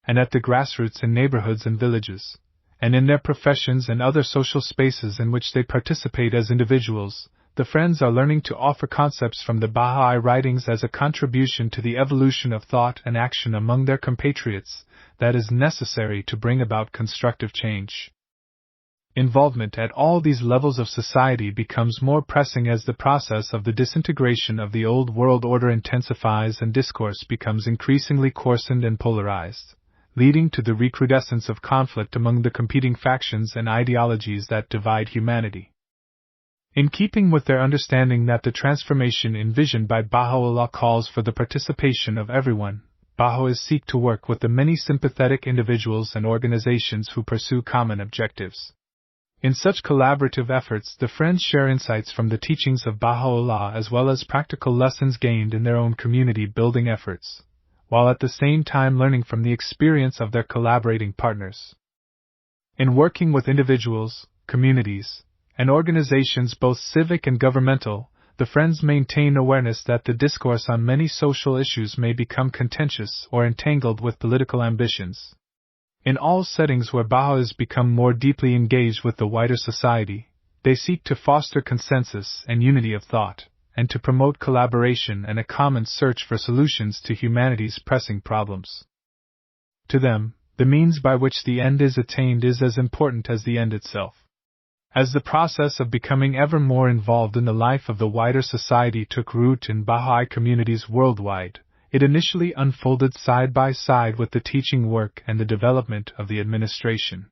[SPEAKER 1] And at the grassroots in neighborhoods and villages, and in their professions and other social spaces in which they participate as individuals, the Friends are learning to offer concepts from the Bahá'í writings as a contribution to the evolution of thought and action among their compatriots that is necessary to bring about constructive change. Involvement at all these levels of society becomes more pressing as the process of the disintegration of the old world order intensifies and discourse becomes increasingly coarsened and polarized, leading to the recrudescence of conflict among the competing factions and ideologies that divide humanity. In keeping with their understanding that the transformation envisioned by Baha'u'llah calls for the participation of everyone, Bahá'ís seek to work with the many sympathetic individuals and organizations who pursue common objectives. In such collaborative efforts, the Friends share insights from the teachings of Baha'u'llah as well as practical lessons gained in their own community-building efforts, while at the same time learning from the experience of their collaborating partners. In working with individuals, communities, and organizations both civic and governmental, the Friends maintain awareness that the discourse on many social issues may become contentious or entangled with political ambitions. In all settings where Baha'is become more deeply engaged with the wider society, they seek to foster consensus and unity of thought, and to promote collaboration and a common search for solutions to humanity's pressing problems. To them, the means by which the end is attained is as important as the end itself. As the process of becoming ever more involved in the life of the wider society took root in Baha'i communities worldwide, it initially unfolded side by side with the teaching work and the development of the administration.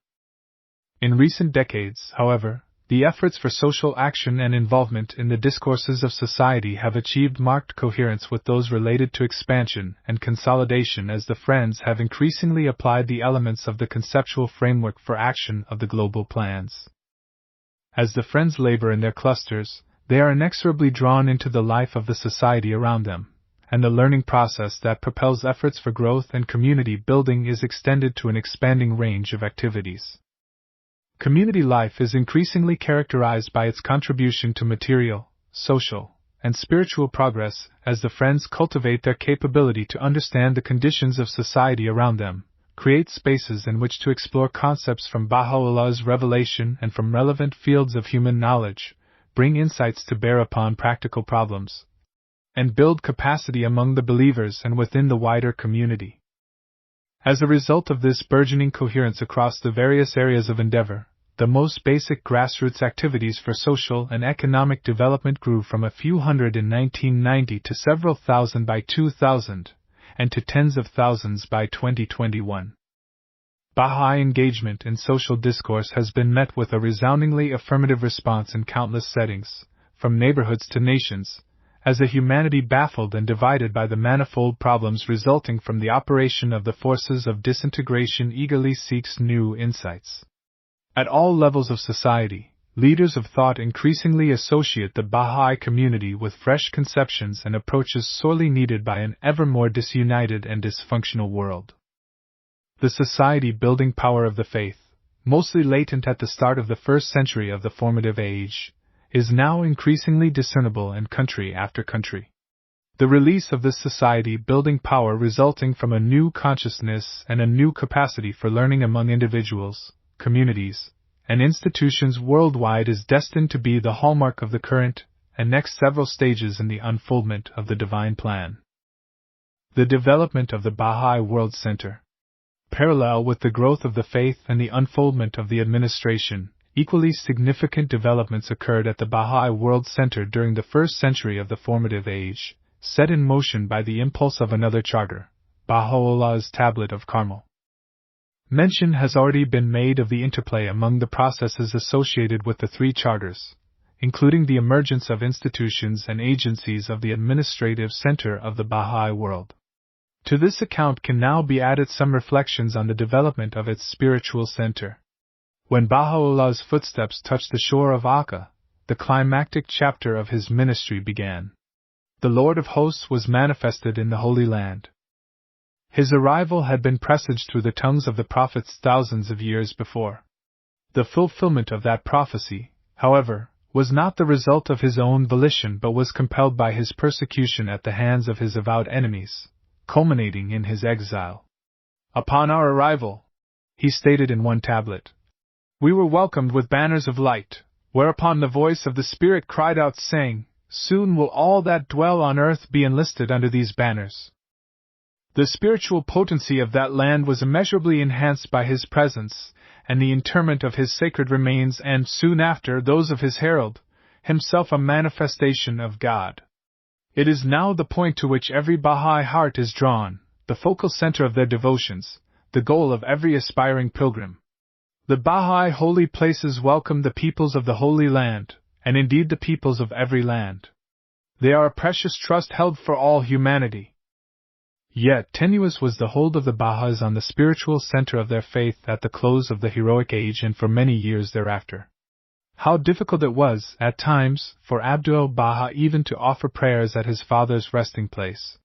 [SPEAKER 1] In recent decades, however, the efforts for social action and involvement in the discourses of society have achieved marked coherence with those related to expansion and consolidation, as the Friends have increasingly applied the elements of the conceptual framework for action of the global plans. As the Friends labor in their clusters, they are inexorably drawn into the life of the society around them, and the learning process that propels efforts for growth and community building is extended to an expanding range of activities. Community life is increasingly characterized by its contribution to material, social, and spiritual progress as the Friends cultivate their capability to understand the conditions of society around them, create spaces in which to explore concepts from Baha'u'llah's revelation and from relevant fields of human knowledge, bring insights to bear upon practical problems, and build capacity among the believers and within the wider community. As a result of this burgeoning coherence across the various areas of endeavor, the most basic grassroots activities for social and economic development grew from a few hundred in 1990 to several thousand by 2000, and to tens of thousands by 2021. Baha'i engagement in social discourse has been met with a resoundingly affirmative response in countless settings, from neighborhoods to nations, as a humanity baffled and divided by the manifold problems resulting from the operation of the forces of disintegration eagerly seeks new insights. At all levels of society, leaders of thought increasingly associate the Baha'i community with fresh conceptions and approaches sorely needed by an ever more disunited and dysfunctional world. The society-building power of the faith, mostly latent at the start of the first century of the formative age, is now increasingly discernible in country after country. The release of this society-building power resulting from a new consciousness and a new capacity for learning among individuals, communities, and institutions worldwide is destined to be the hallmark of the current and next several stages in the unfoldment of the divine plan. The development of the Bahá'í World Centre. Parallel with the growth of the faith and the unfoldment of the administration, equally significant developments occurred at the Bahá'í World Centre during the first century of the formative age, set in motion by the impulse of another charter, Baha'u'llah's Tablet of Carmel. Mention has already been made of the interplay among the processes associated with the three charters, including the emergence of institutions and agencies of the administrative center of the Baha'i world. To this account can now be added some reflections on the development of its spiritual center. When Baha'u'llah's footsteps touched the shore of Akka, the climactic chapter of his ministry began. The Lord of Hosts was manifested in the Holy Land. His arrival had been presaged through the tongues of the prophets thousands of years before. The fulfillment of that prophecy, however, was not the result of his own volition but was compelled by his persecution at the hands of his avowed enemies, culminating in his exile. Upon our arrival, he stated in one tablet, we were welcomed with banners of light, whereupon the voice of the Spirit cried out saying, soon will all that dwell on earth be enlisted under these banners. The spiritual potency of that land was immeasurably enhanced by his presence, and the interment of his sacred remains and, soon after, those of his herald, himself a manifestation of God. It is now the point to which every Baha'i heart is drawn, the focal center of their devotions, the goal of every aspiring pilgrim. The Baha'i holy places welcome the peoples of the Holy Land, and indeed the peoples of every land. They are a precious trust held for all humanity. Yet tenuous was the hold of the Baha'is on the spiritual center of their faith at the close of the heroic age and for many years thereafter. How difficult it was, at times, for Abdu'l-Baha even to offer prayers at his father's resting place.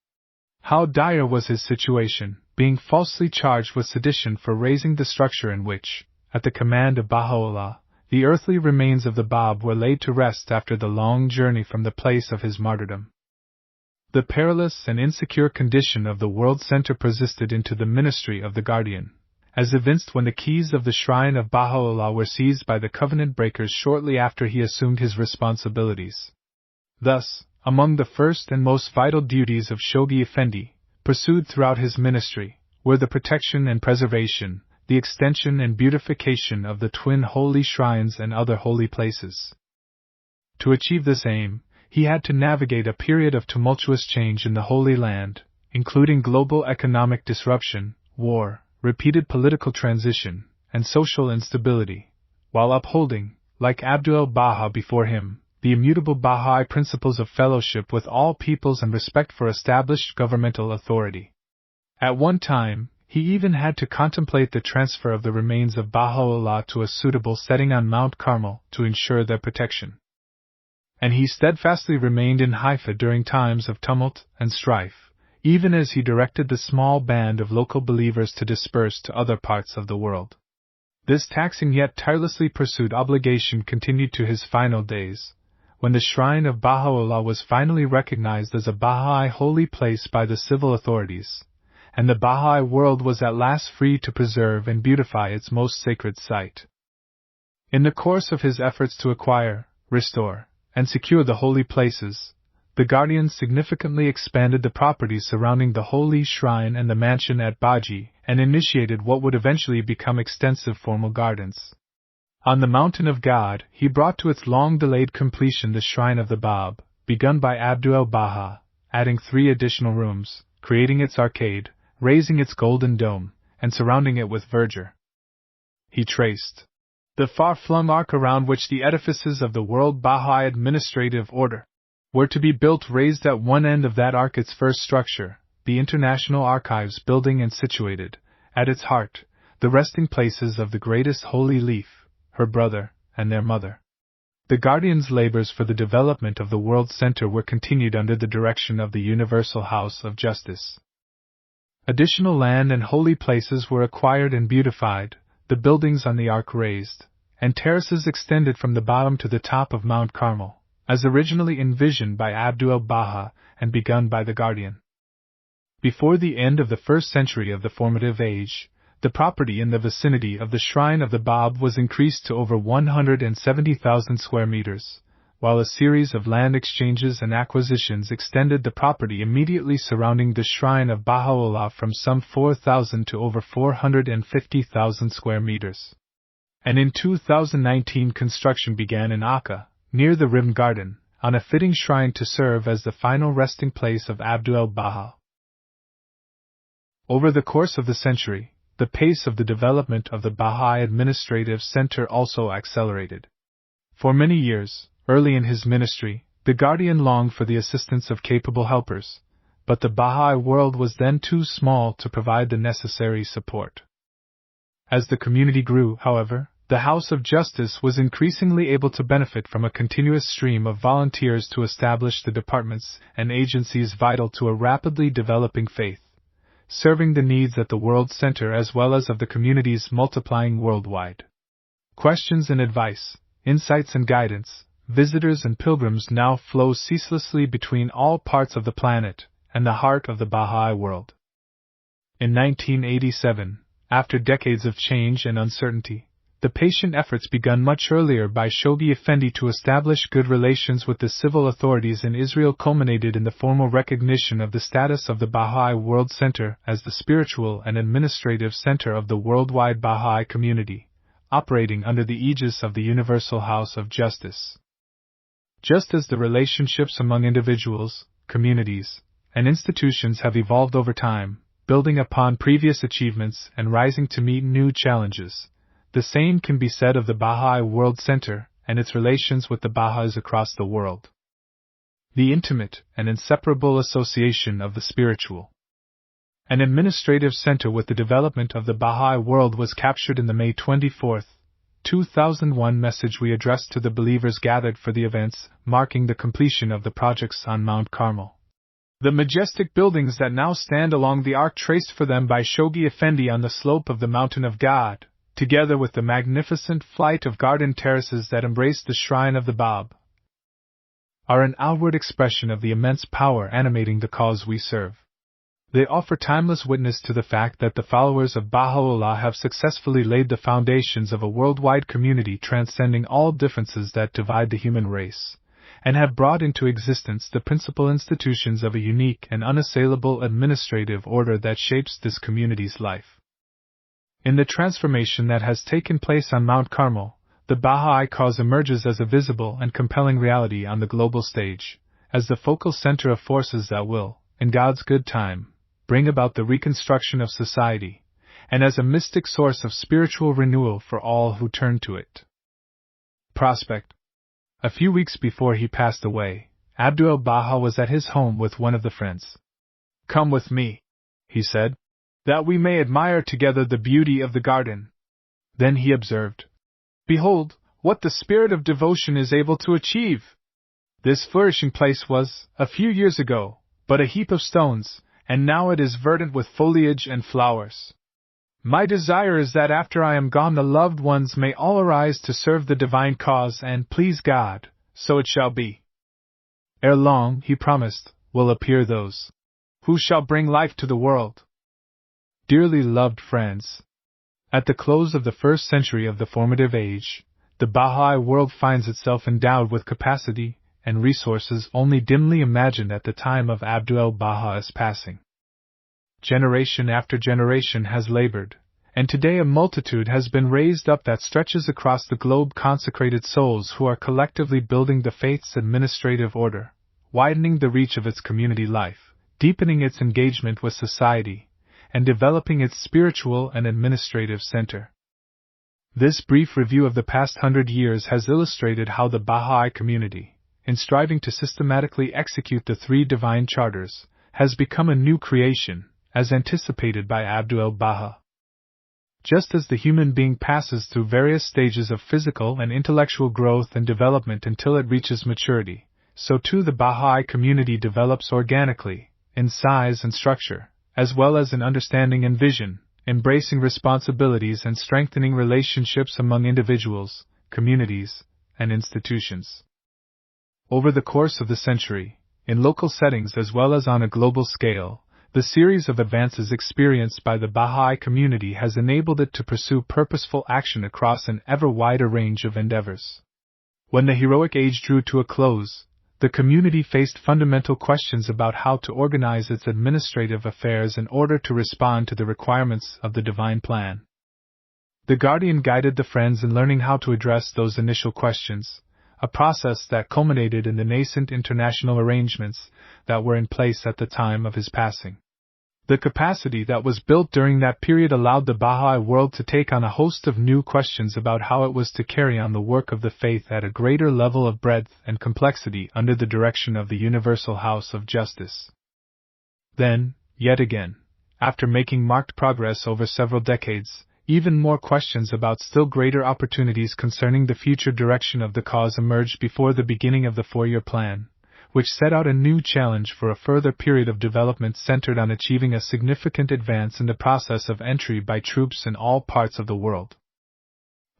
[SPEAKER 1] How dire was his situation, being falsely charged with sedition for raising the structure in which, at the command of Baha'u'llah, the earthly remains of the Bab were laid to rest after the long journey from the place of his martyrdom. The perilous and insecure condition of the World Centre persisted into the ministry of the Guardian, as evinced when the keys of the shrine of Baha'u'llah were seized by the covenant breakers shortly after he assumed his responsibilities. Thus, among the first and most vital duties of Shoghi Effendi, pursued throughout his ministry, were the protection and preservation, the extension and beautification of the twin holy shrines and other holy places. To achieve this aim, he had to navigate a period of tumultuous change in the Holy Land, including global economic disruption, war, repeated political transition, and social instability, while upholding, like Abdu'l-Baha before him, the immutable Bahá'í principles of fellowship with all peoples and respect for established governmental authority. At one time, he even had to contemplate the transfer of the remains of Baha'u'llah to a suitable setting on Mount Carmel to ensure their protection. And he steadfastly remained in Haifa during times of tumult and strife, even as he directed the small band of local believers to disperse to other parts of the world. This taxing yet tirelessly pursued obligation continued to his final days, when the shrine of Baha'u'llah was finally recognized as a Bahá'í holy place by the civil authorities, and the Bahá'í world was at last free to preserve and beautify its most sacred site. In the course of his efforts to acquire, restore, and secure the holy places, the Guardians significantly expanded the property surrounding the holy shrine and the mansion at Baji, and initiated what would eventually become extensive formal gardens. On the Mountain of God, he brought to its long-delayed completion the Shrine of the Bab, begun by Abdu'l-Baha, adding 3 additional rooms, creating its arcade, raising its golden dome, and surrounding it with verdure. He traced the far-flung arc around which the edifices of the World Bahá'í Administrative Order were to be built, raised at one end of that arc its first structure, the International Archives building, and situated, at its heart, the resting places of the greatest holy leaf, her brother, and their mother. The Guardians' labors for the development of the World Centre were continued under the direction of the Universal House of Justice. Additional land and holy places were acquired and beautified, the buildings on the arc raised, and terraces extended from the bottom to the top of Mount Carmel, as originally envisioned by Abdu'l-Baha and begun by the Guardian. Before the end of the 1st century of the formative age, the property in the vicinity of the Shrine of the Bab was increased to over 170,000 square meters, while a series of land exchanges and acquisitions extended the property immediately surrounding the Shrine of Baha'u'llah from some 4,000 to over 450,000 square meters. And in 2019 construction began in Akka, near the Rim Garden, on a fitting shrine to serve as the final resting place of Abdu'l-Baha. Over the course of the century, the pace of the development of the Bahá'í Administrative Centre also accelerated. For many years, early in his ministry, the Guardian longed for the assistance of capable helpers, but the Bahá'í world was then too small to provide the necessary support. As the community grew, however, the House of Justice was increasingly able to benefit from a continuous stream of volunteers to establish the departments and agencies vital to a rapidly developing faith, serving the needs at the World Centre as well as of the communities multiplying worldwide. Questions and advice, insights and guidance, visitors and pilgrims now flow ceaselessly between all parts of the planet and the heart of the Bahá'í world. In 1987, after decades of change and uncertainty, the patient efforts begun much earlier by Shoghi Effendi to establish good relations with the civil authorities in Israel culminated in the formal recognition of the status of the Bahá'í World Centre as the spiritual and administrative center of the worldwide Bahá'í community, operating under the aegis of the Universal House of Justice. Just as the relationships among individuals, communities, and institutions have evolved over time, building upon previous achievements and rising to meet new challenges, the same can be said of the Bahá'í World Centre and its relations with the Baha'is across the world. The intimate and inseparable association of the spiritual and administrative center with the development of the Bahá'í world was captured in the May 24, 2001 message we addressed to the believers gathered for the events marking the completion of the projects on Mount Carmel. The majestic buildings that now stand along the arc traced for them by Shoghi Effendi on the slope of the Mountain of God, together with the magnificent flight of garden terraces that embrace the Shrine of the Bab, are an outward expression of the immense power animating the cause we serve. They offer timeless witness to the fact that the followers of Baha'u'llah have successfully laid the foundations of a worldwide community transcending all differences that divide the human race, and have brought into existence the principal institutions of a unique and unassailable administrative order that shapes this community's life. In the transformation that has taken place on Mount Carmel, the Bahá'í cause emerges as a visible and compelling reality on the global stage, as the focal center of forces that will, in God's good time, bring about the reconstruction of society, and as a mystic source of spiritual renewal for all who turn to it. Prospect. A few weeks before he passed away, Abdu'l-Baha was at his home with one of the friends. "Come with me," he said, "that we may admire together the beauty of the garden." Then he observed, "Behold, what the spirit of devotion is able to achieve! This flourishing place was, a few years ago, but a heap of stones, and now it is verdant with foliage and flowers. My desire is that after I am gone the loved ones may all arise to serve the divine cause and please God, so it shall be. Ere long, he promised, will appear those who shall bring life to the world." Dearly loved friends, at the close of the first century of the formative age, the Baha'i world finds itself endowed with capacity and resources only dimly imagined at the time of Abdu'l-Baha's passing. Generation after generation has labored, and today a multitude has been raised up that stretches across the globe, consecrated souls who are collectively building the faith's administrative order, widening the reach of its community life, deepening its engagement with society, and developing its spiritual and administrative center. This brief review of the past 100 years has illustrated how the Baha'i community, in striving to systematically execute the three divine charters, has become a new creation, as anticipated by Abdu'l-Baha. Just as the human being passes through various stages of physical and intellectual growth and development until it reaches maturity, so too the Baha'i community develops organically, in size and structure, as well as in understanding and vision, embracing responsibilities and strengthening relationships among individuals, communities, and institutions. Over the course of the century, in local settings as well as on a global scale, the series of advances experienced by the Baha'i community has enabled it to pursue purposeful action across an ever wider range of endeavors. When the heroic age drew to a close, the community faced fundamental questions about how to organize its administrative affairs in order to respond to the requirements of the divine plan. The Guardian guided the friends in learning how to address those initial questions, a process that culminated in the nascent international arrangements that were in place at the time of his passing. The capacity that was built during that period allowed the Baha'i world to take on a host of new questions about how it was to carry on the work of the faith at a greater level of breadth and complexity under the direction of the Universal House of Justice. Then, yet again, after making marked progress over several decades, even more questions about still greater opportunities concerning the future direction of the cause emerged before the beginning of the four-year plan, which set out a new challenge for a further period of development centered on achieving a significant advance in the process of entry by troops in all parts of the world.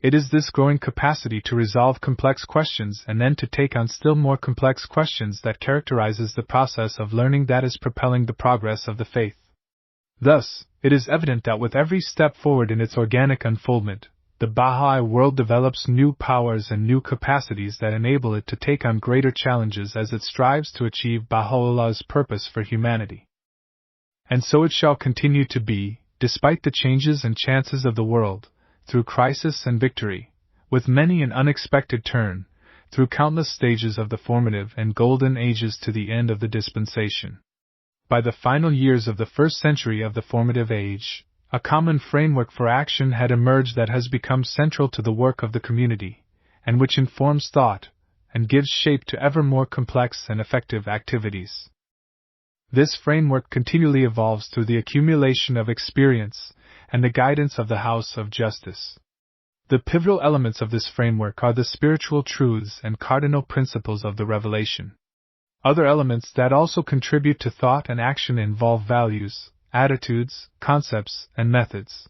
[SPEAKER 1] It is this growing capacity to resolve complex questions and then to take on still more complex questions that characterizes the process of learning that is propelling the progress of the faith. Thus, it is evident that with every step forward in its organic unfoldment, the Baha'i world develops new powers and new capacities that enable it to take on greater challenges as it strives to achieve Baha'u'llah's purpose for humanity. And so it shall continue to be, despite the changes and chances of the world, through crisis and victory, with many an unexpected turn, through countless stages of the formative and golden ages to the end of the dispensation. By the final years of the first century of the formative age, a common framework for action had emerged that has become central to the work of the community, and which informs thought, and gives shape to ever more complex and effective activities. This framework continually evolves through the accumulation of experience and the guidance of the House of Justice. The pivotal elements of this framework are the spiritual truths and cardinal principles of the revelation. Other elements that also contribute to thought and action involve values, attitudes, concepts, and methods.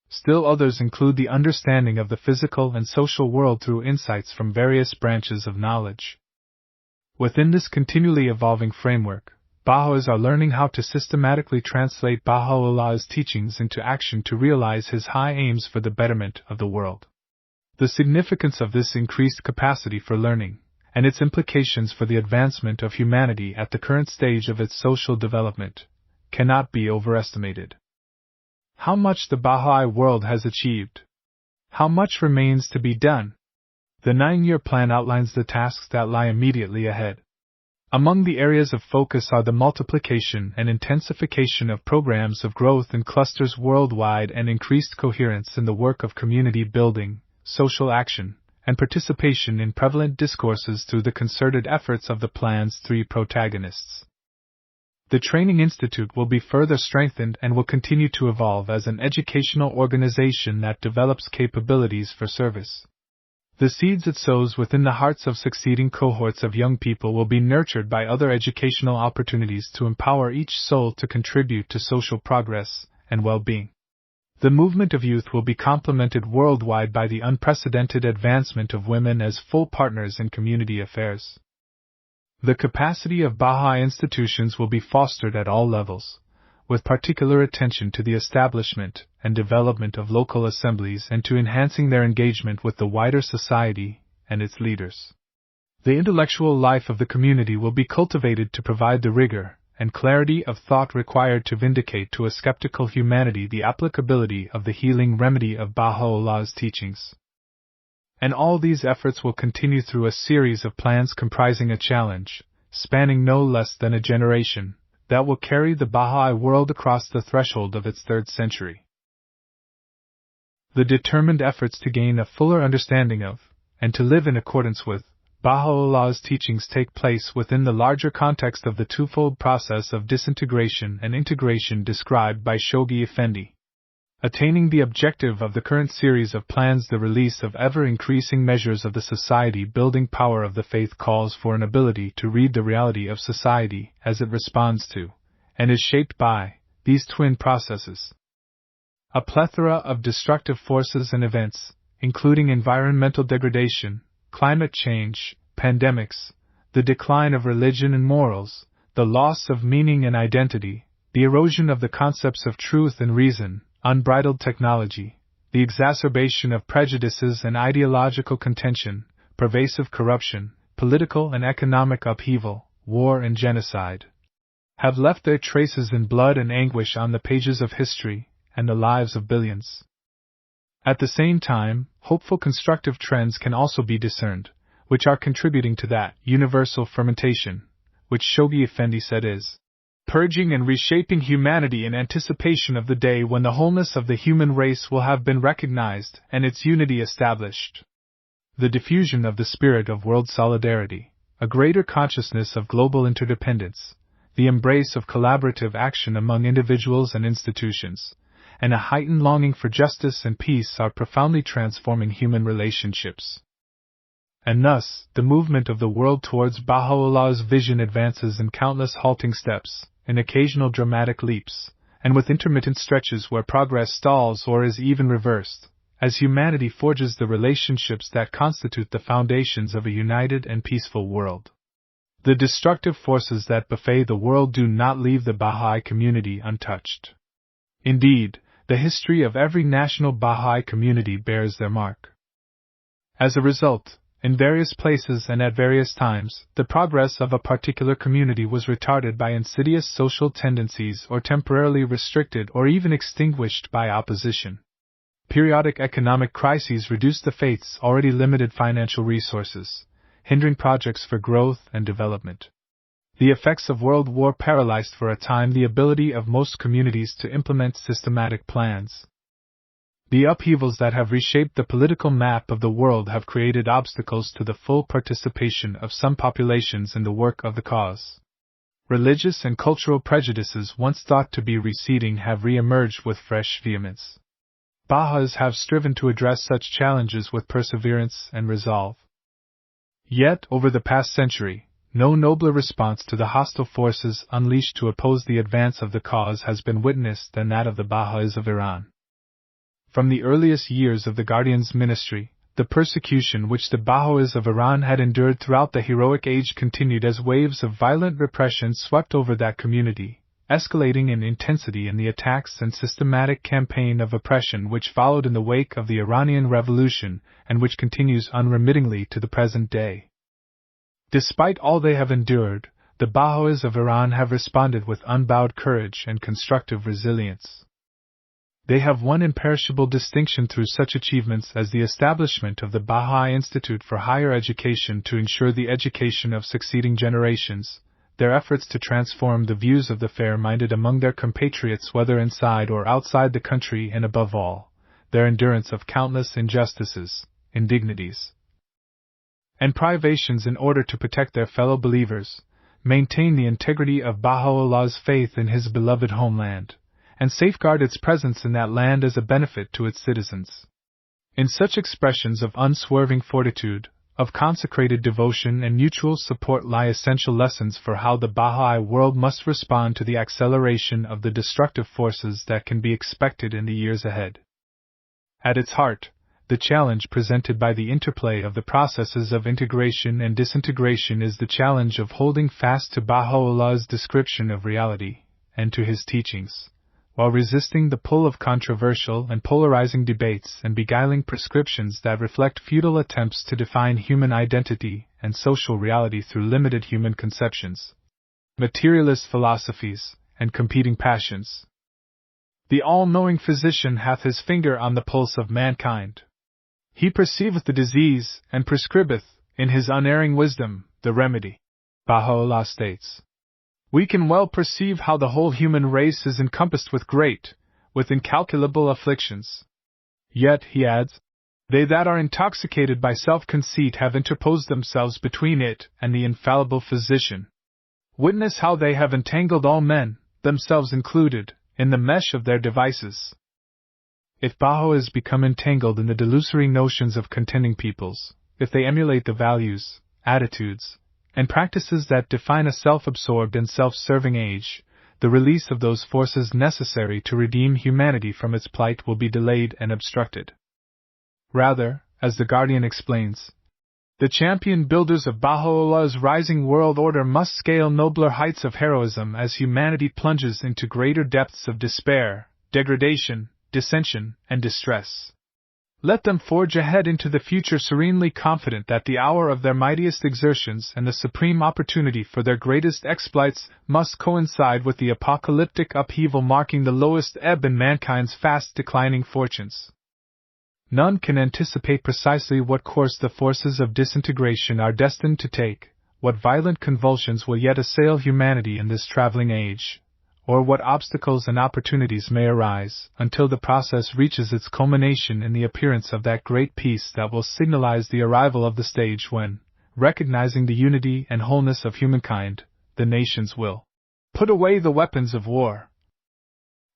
[SPEAKER 1] Still others include the understanding of the physical and social world through insights from various branches of knowledge. Within this continually evolving framework, Baha'is are learning how to systematically translate Baha'u'llah's teachings into action to realize his high aims for the betterment of the world. The significance of this increased capacity for learning, and its implications for the advancement of humanity at the current stage of its social development, cannot be overestimated. How much the Baha'i world has achieved. How much remains to be done. The 9-year plan outlines the tasks that lie immediately ahead. Among the areas of focus are the multiplication and intensification of programs of growth in clusters worldwide and increased coherence in the work of community building, social action, and participation in prevalent discourses through the concerted efforts of the plan's three protagonists. The Training Institute will be further strengthened and will continue to evolve as an educational organization that develops capabilities for service. The seeds it sows within the hearts of succeeding cohorts of young people will be nurtured by other educational opportunities to empower each soul to contribute to social progress and well-being. The movement of youth will be complemented worldwide by the unprecedented advancement of women as full partners in community affairs. The capacity of Baha'i institutions will be fostered at all levels, with particular attention to the establishment and development of local assemblies and to enhancing their engagement with the wider society and its leaders. The intellectual life of the community will be cultivated to provide the rigor and clarity of thought required to vindicate to a skeptical humanity the applicability of the healing remedy of Baha'u'llah's teachings. And all these efforts will continue through a series of plans comprising a challenge, spanning no less than a generation, that will carry the Baha'i world across the threshold of its third century. The determined efforts to gain a fuller understanding of, and to live in accordance with, Baha'u'llah's teachings take place within the larger context of the twofold process of disintegration and integration described by Shoghi Effendi. Attaining the objective of the current series of plans, the release of ever-increasing measures of the society-building power of the faith, calls for an ability to read the reality of society as it responds to, and is shaped by, these twin processes. A plethora of destructive forces and events, including environmental degradation, climate change, pandemics, the decline of religion and morals, the loss of meaning and identity, the erosion of the concepts of truth and reason, unbridled technology, the exacerbation of prejudices and ideological contention, pervasive corruption, political and economic upheaval, war and genocide, have left their traces in blood and anguish on the pages of history and the lives of billions. At the same time, hopeful constructive trends can also be discerned, which are contributing to that universal fermentation, which Shoghi Effendi said is purging and reshaping humanity in anticipation of the day when the wholeness of the human race will have been recognized and its unity established. The diffusion of the spirit of world solidarity, a greater consciousness of global interdependence, the embrace of collaborative action among individuals and institutions, and a heightened longing for justice and peace are profoundly transforming human relationships. And thus, the movement of the world towards Baha'u'llah's vision advances in countless halting steps, in occasional dramatic leaps, and with intermittent stretches where progress stalls or is even reversed, as humanity forges the relationships that constitute the foundations of a united and peaceful world. The destructive forces that buffet the world do not leave the Baha'i community untouched. Indeed, the history of every national Baha'i community bears their mark. As a result, in various places and at various times, the progress of a particular community was retarded by insidious social tendencies or temporarily restricted or even extinguished by opposition. Periodic economic crises reduced the faith's already limited financial resources, hindering projects for growth and development. The effects of World War paralyzed for a time the ability of most communities to implement systematic plans. The upheavals that have reshaped the political map of the world have created obstacles to the full participation of some populations in the work of the cause. Religious and cultural prejudices once thought to be receding have re-emerged with fresh vehemence. Baha'is have striven to address such challenges with perseverance and resolve. Yet, over the past century, no nobler response to the hostile forces unleashed to oppose the advance of the cause has been witnessed than that of the Baha'is of Iran. From the earliest years of the Guardian's ministry, the persecution which the Baha'is of Iran had endured throughout the heroic age continued as waves of violent repression swept over that community, escalating in intensity in the attacks and systematic campaign of oppression which followed in the wake of the Iranian Revolution and which continues unremittingly to the present day. Despite all they have endured, the Baha'is of Iran have responded with unbowed courage and constructive resilience. They have won imperishable distinction through such achievements as the establishment of the Baha'i Institute for Higher Education to ensure the education of succeeding generations, their efforts to transform the views of the fair-minded among their compatriots whether inside or outside the country, and above all, their endurance of countless injustices, indignities, and privations in order to protect their fellow believers, maintain the integrity of Baha'u'llah's faith in his beloved homeland, and safeguard its presence in that land as a benefit to its citizens. In such expressions of unswerving fortitude, of consecrated devotion and mutual support lie essential lessons for how the Bahá'í world must respond to the acceleration of the destructive forces that can be expected in the years ahead. At its heart, the challenge presented by the interplay of the processes of integration and disintegration is the challenge of holding fast to Baha'u'llah's description of reality, and to his teachings, while resisting the pull of controversial and polarizing debates and beguiling prescriptions that reflect futile attempts to define human identity and social reality through limited human conceptions, materialist philosophies, and competing passions. The all-knowing physician hath his finger on the pulse of mankind. He perceiveth the disease, and prescribeth, in his unerring wisdom, the remedy. Baha'u'llah states, "We can well perceive how the whole human race is encompassed with with incalculable afflictions. Yet," he adds, "they that are intoxicated by self-conceit have interposed themselves between it and the infallible physician. Witness how they have entangled all men, themselves included, in the mesh of their devices." If Baha'is become entangled in the delusory notions of contending peoples, if they emulate the values, attitudes, and practices that define a self-absorbed and self-serving age, the release of those forces necessary to redeem humanity from its plight will be delayed and obstructed. Rather, as the Guardian explains, the champion builders of Baha'u'llah's rising world order must scale nobler heights of heroism as humanity plunges into greater depths of despair, degradation, dissension, and distress. Let them forge ahead into the future serenely confident that the hour of their mightiest exertions and the supreme opportunity for their greatest exploits must coincide with the apocalyptic upheaval marking the lowest ebb in mankind's fast declining fortunes. None can anticipate precisely what course the forces of disintegration are destined to take, what violent convulsions will yet assail humanity in this traveling age, or what obstacles and opportunities may arise, until the process reaches its culmination in the appearance of that great peace that will signalize the arrival of the stage when, recognizing the unity and wholeness of humankind, the nations will put away the weapons of war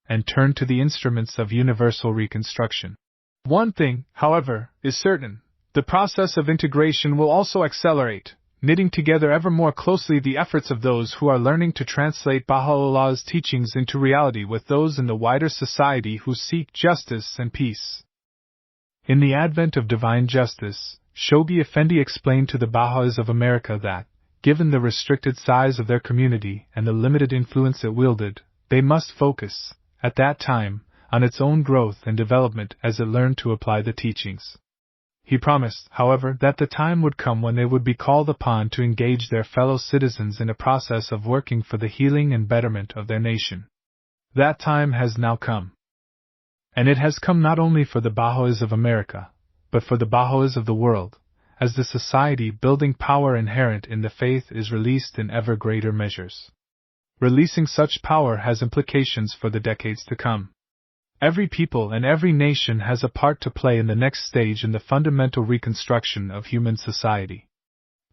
[SPEAKER 1] and turn to the instruments of universal reconstruction. One thing, however, is certain: the process of integration will also accelerate, knitting together ever more closely the efforts of those who are learning to translate Baha'u'llah's teachings into reality with those in the wider society who seek justice and peace. In the advent of divine justice, Shoghi Effendi explained to the Baha'is of America that, given the restricted size of their community and the limited influence it wielded, they must focus, at that time, on its own growth and development as it learned to apply the teachings. He promised, however, that the time would come when they would be called upon to engage their fellow citizens in a process of working for the healing and betterment of their nation. That time has now come. And it has come not only for the Baha'is of America, but for the Baha'is of the world, as the society-building power inherent in the faith is released in ever greater measures. Releasing such power has implications for the decades to come. Every people and every nation has a part to play in the next stage in the fundamental reconstruction of human society.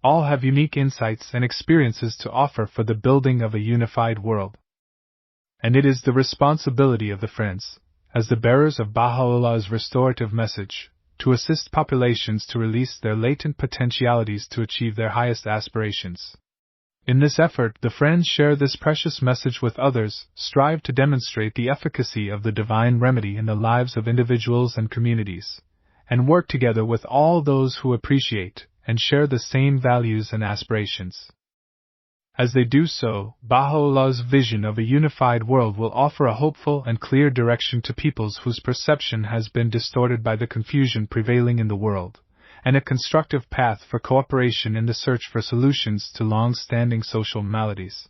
[SPEAKER 1] All have unique insights and experiences to offer for the building of a unified world. And it is the responsibility of the Friends, as the bearers of Baha'u'llah's restorative message, to assist populations to release their latent potentialities to achieve their highest aspirations. In this effort, the Friends share this precious message with others, strive to demonstrate the efficacy of the divine remedy in the lives of individuals and communities, and work together with all those who appreciate and share the same values and aspirations. As they do so, Baha'u'llah's vision of a unified world will offer a hopeful and clear direction to peoples whose perception has been distorted by the confusion prevailing in the world, and a constructive path for cooperation in the search for solutions to long-standing social maladies.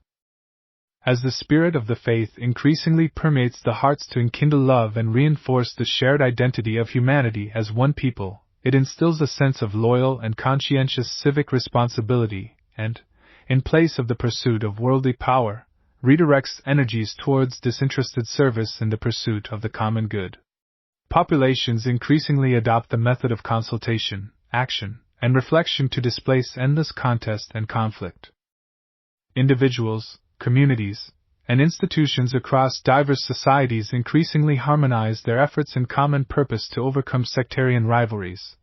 [SPEAKER 1] As the spirit of the faith increasingly permeates the hearts to enkindle love and reinforce the shared identity of humanity as one people, it instills a sense of loyal and conscientious civic responsibility and, in place of the pursuit of worldly power, redirects energies towards disinterested service in the pursuit of the common good. Populations increasingly adopt the method of consultation, action, and reflection to displace endless contest and conflict. Individuals, communities, and institutions across diverse societies increasingly harmonize their efforts in common purpose to overcome sectarian rivalries,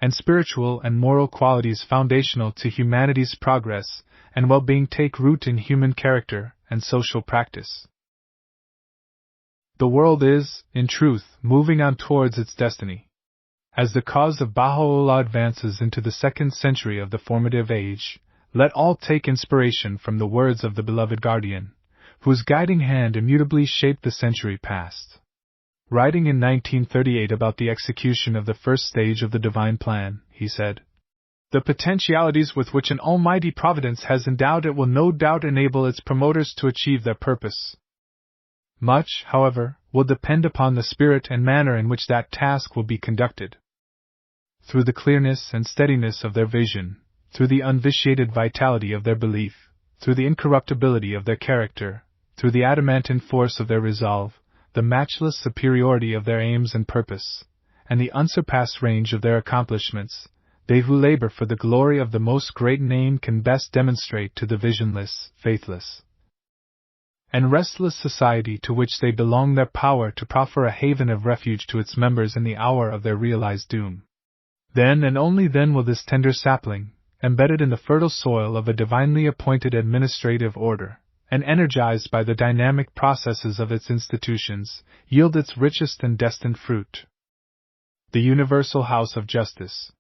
[SPEAKER 1] and spiritual and moral qualities foundational to humanity's progress and well-being take root in human character and social practice. The world is, in truth, moving on towards its destiny. As the cause of Baha'u'llah advances into the 2nd century of the formative age, let all take inspiration from the words of the beloved guardian, whose guiding hand immutably shaped the century past. Writing in 1938 about the execution of the first stage of the divine plan, he said, "The potentialities with which an almighty providence has endowed it will no doubt enable its promoters to achieve their purpose. Much, however, will depend upon the spirit and manner in which that task will be conducted. Through the clearness and steadiness of their vision, through the unvitiated vitality of their belief, through the incorruptibility of their character, through the adamantine force of their resolve, the matchless superiority of their aims and purpose, and the unsurpassed range of their accomplishments, they who labor for the glory of the most great name can best demonstrate to the visionless, faithless, and restless society to which they belong their power to proffer a haven of refuge to its members in the hour of their realized doom. Then and only then will this tender sapling, embedded in the fertile soil of a divinely appointed administrative order, and energized by the dynamic processes of its institutions, yield its richest and destined fruit. The Universal House of Justice."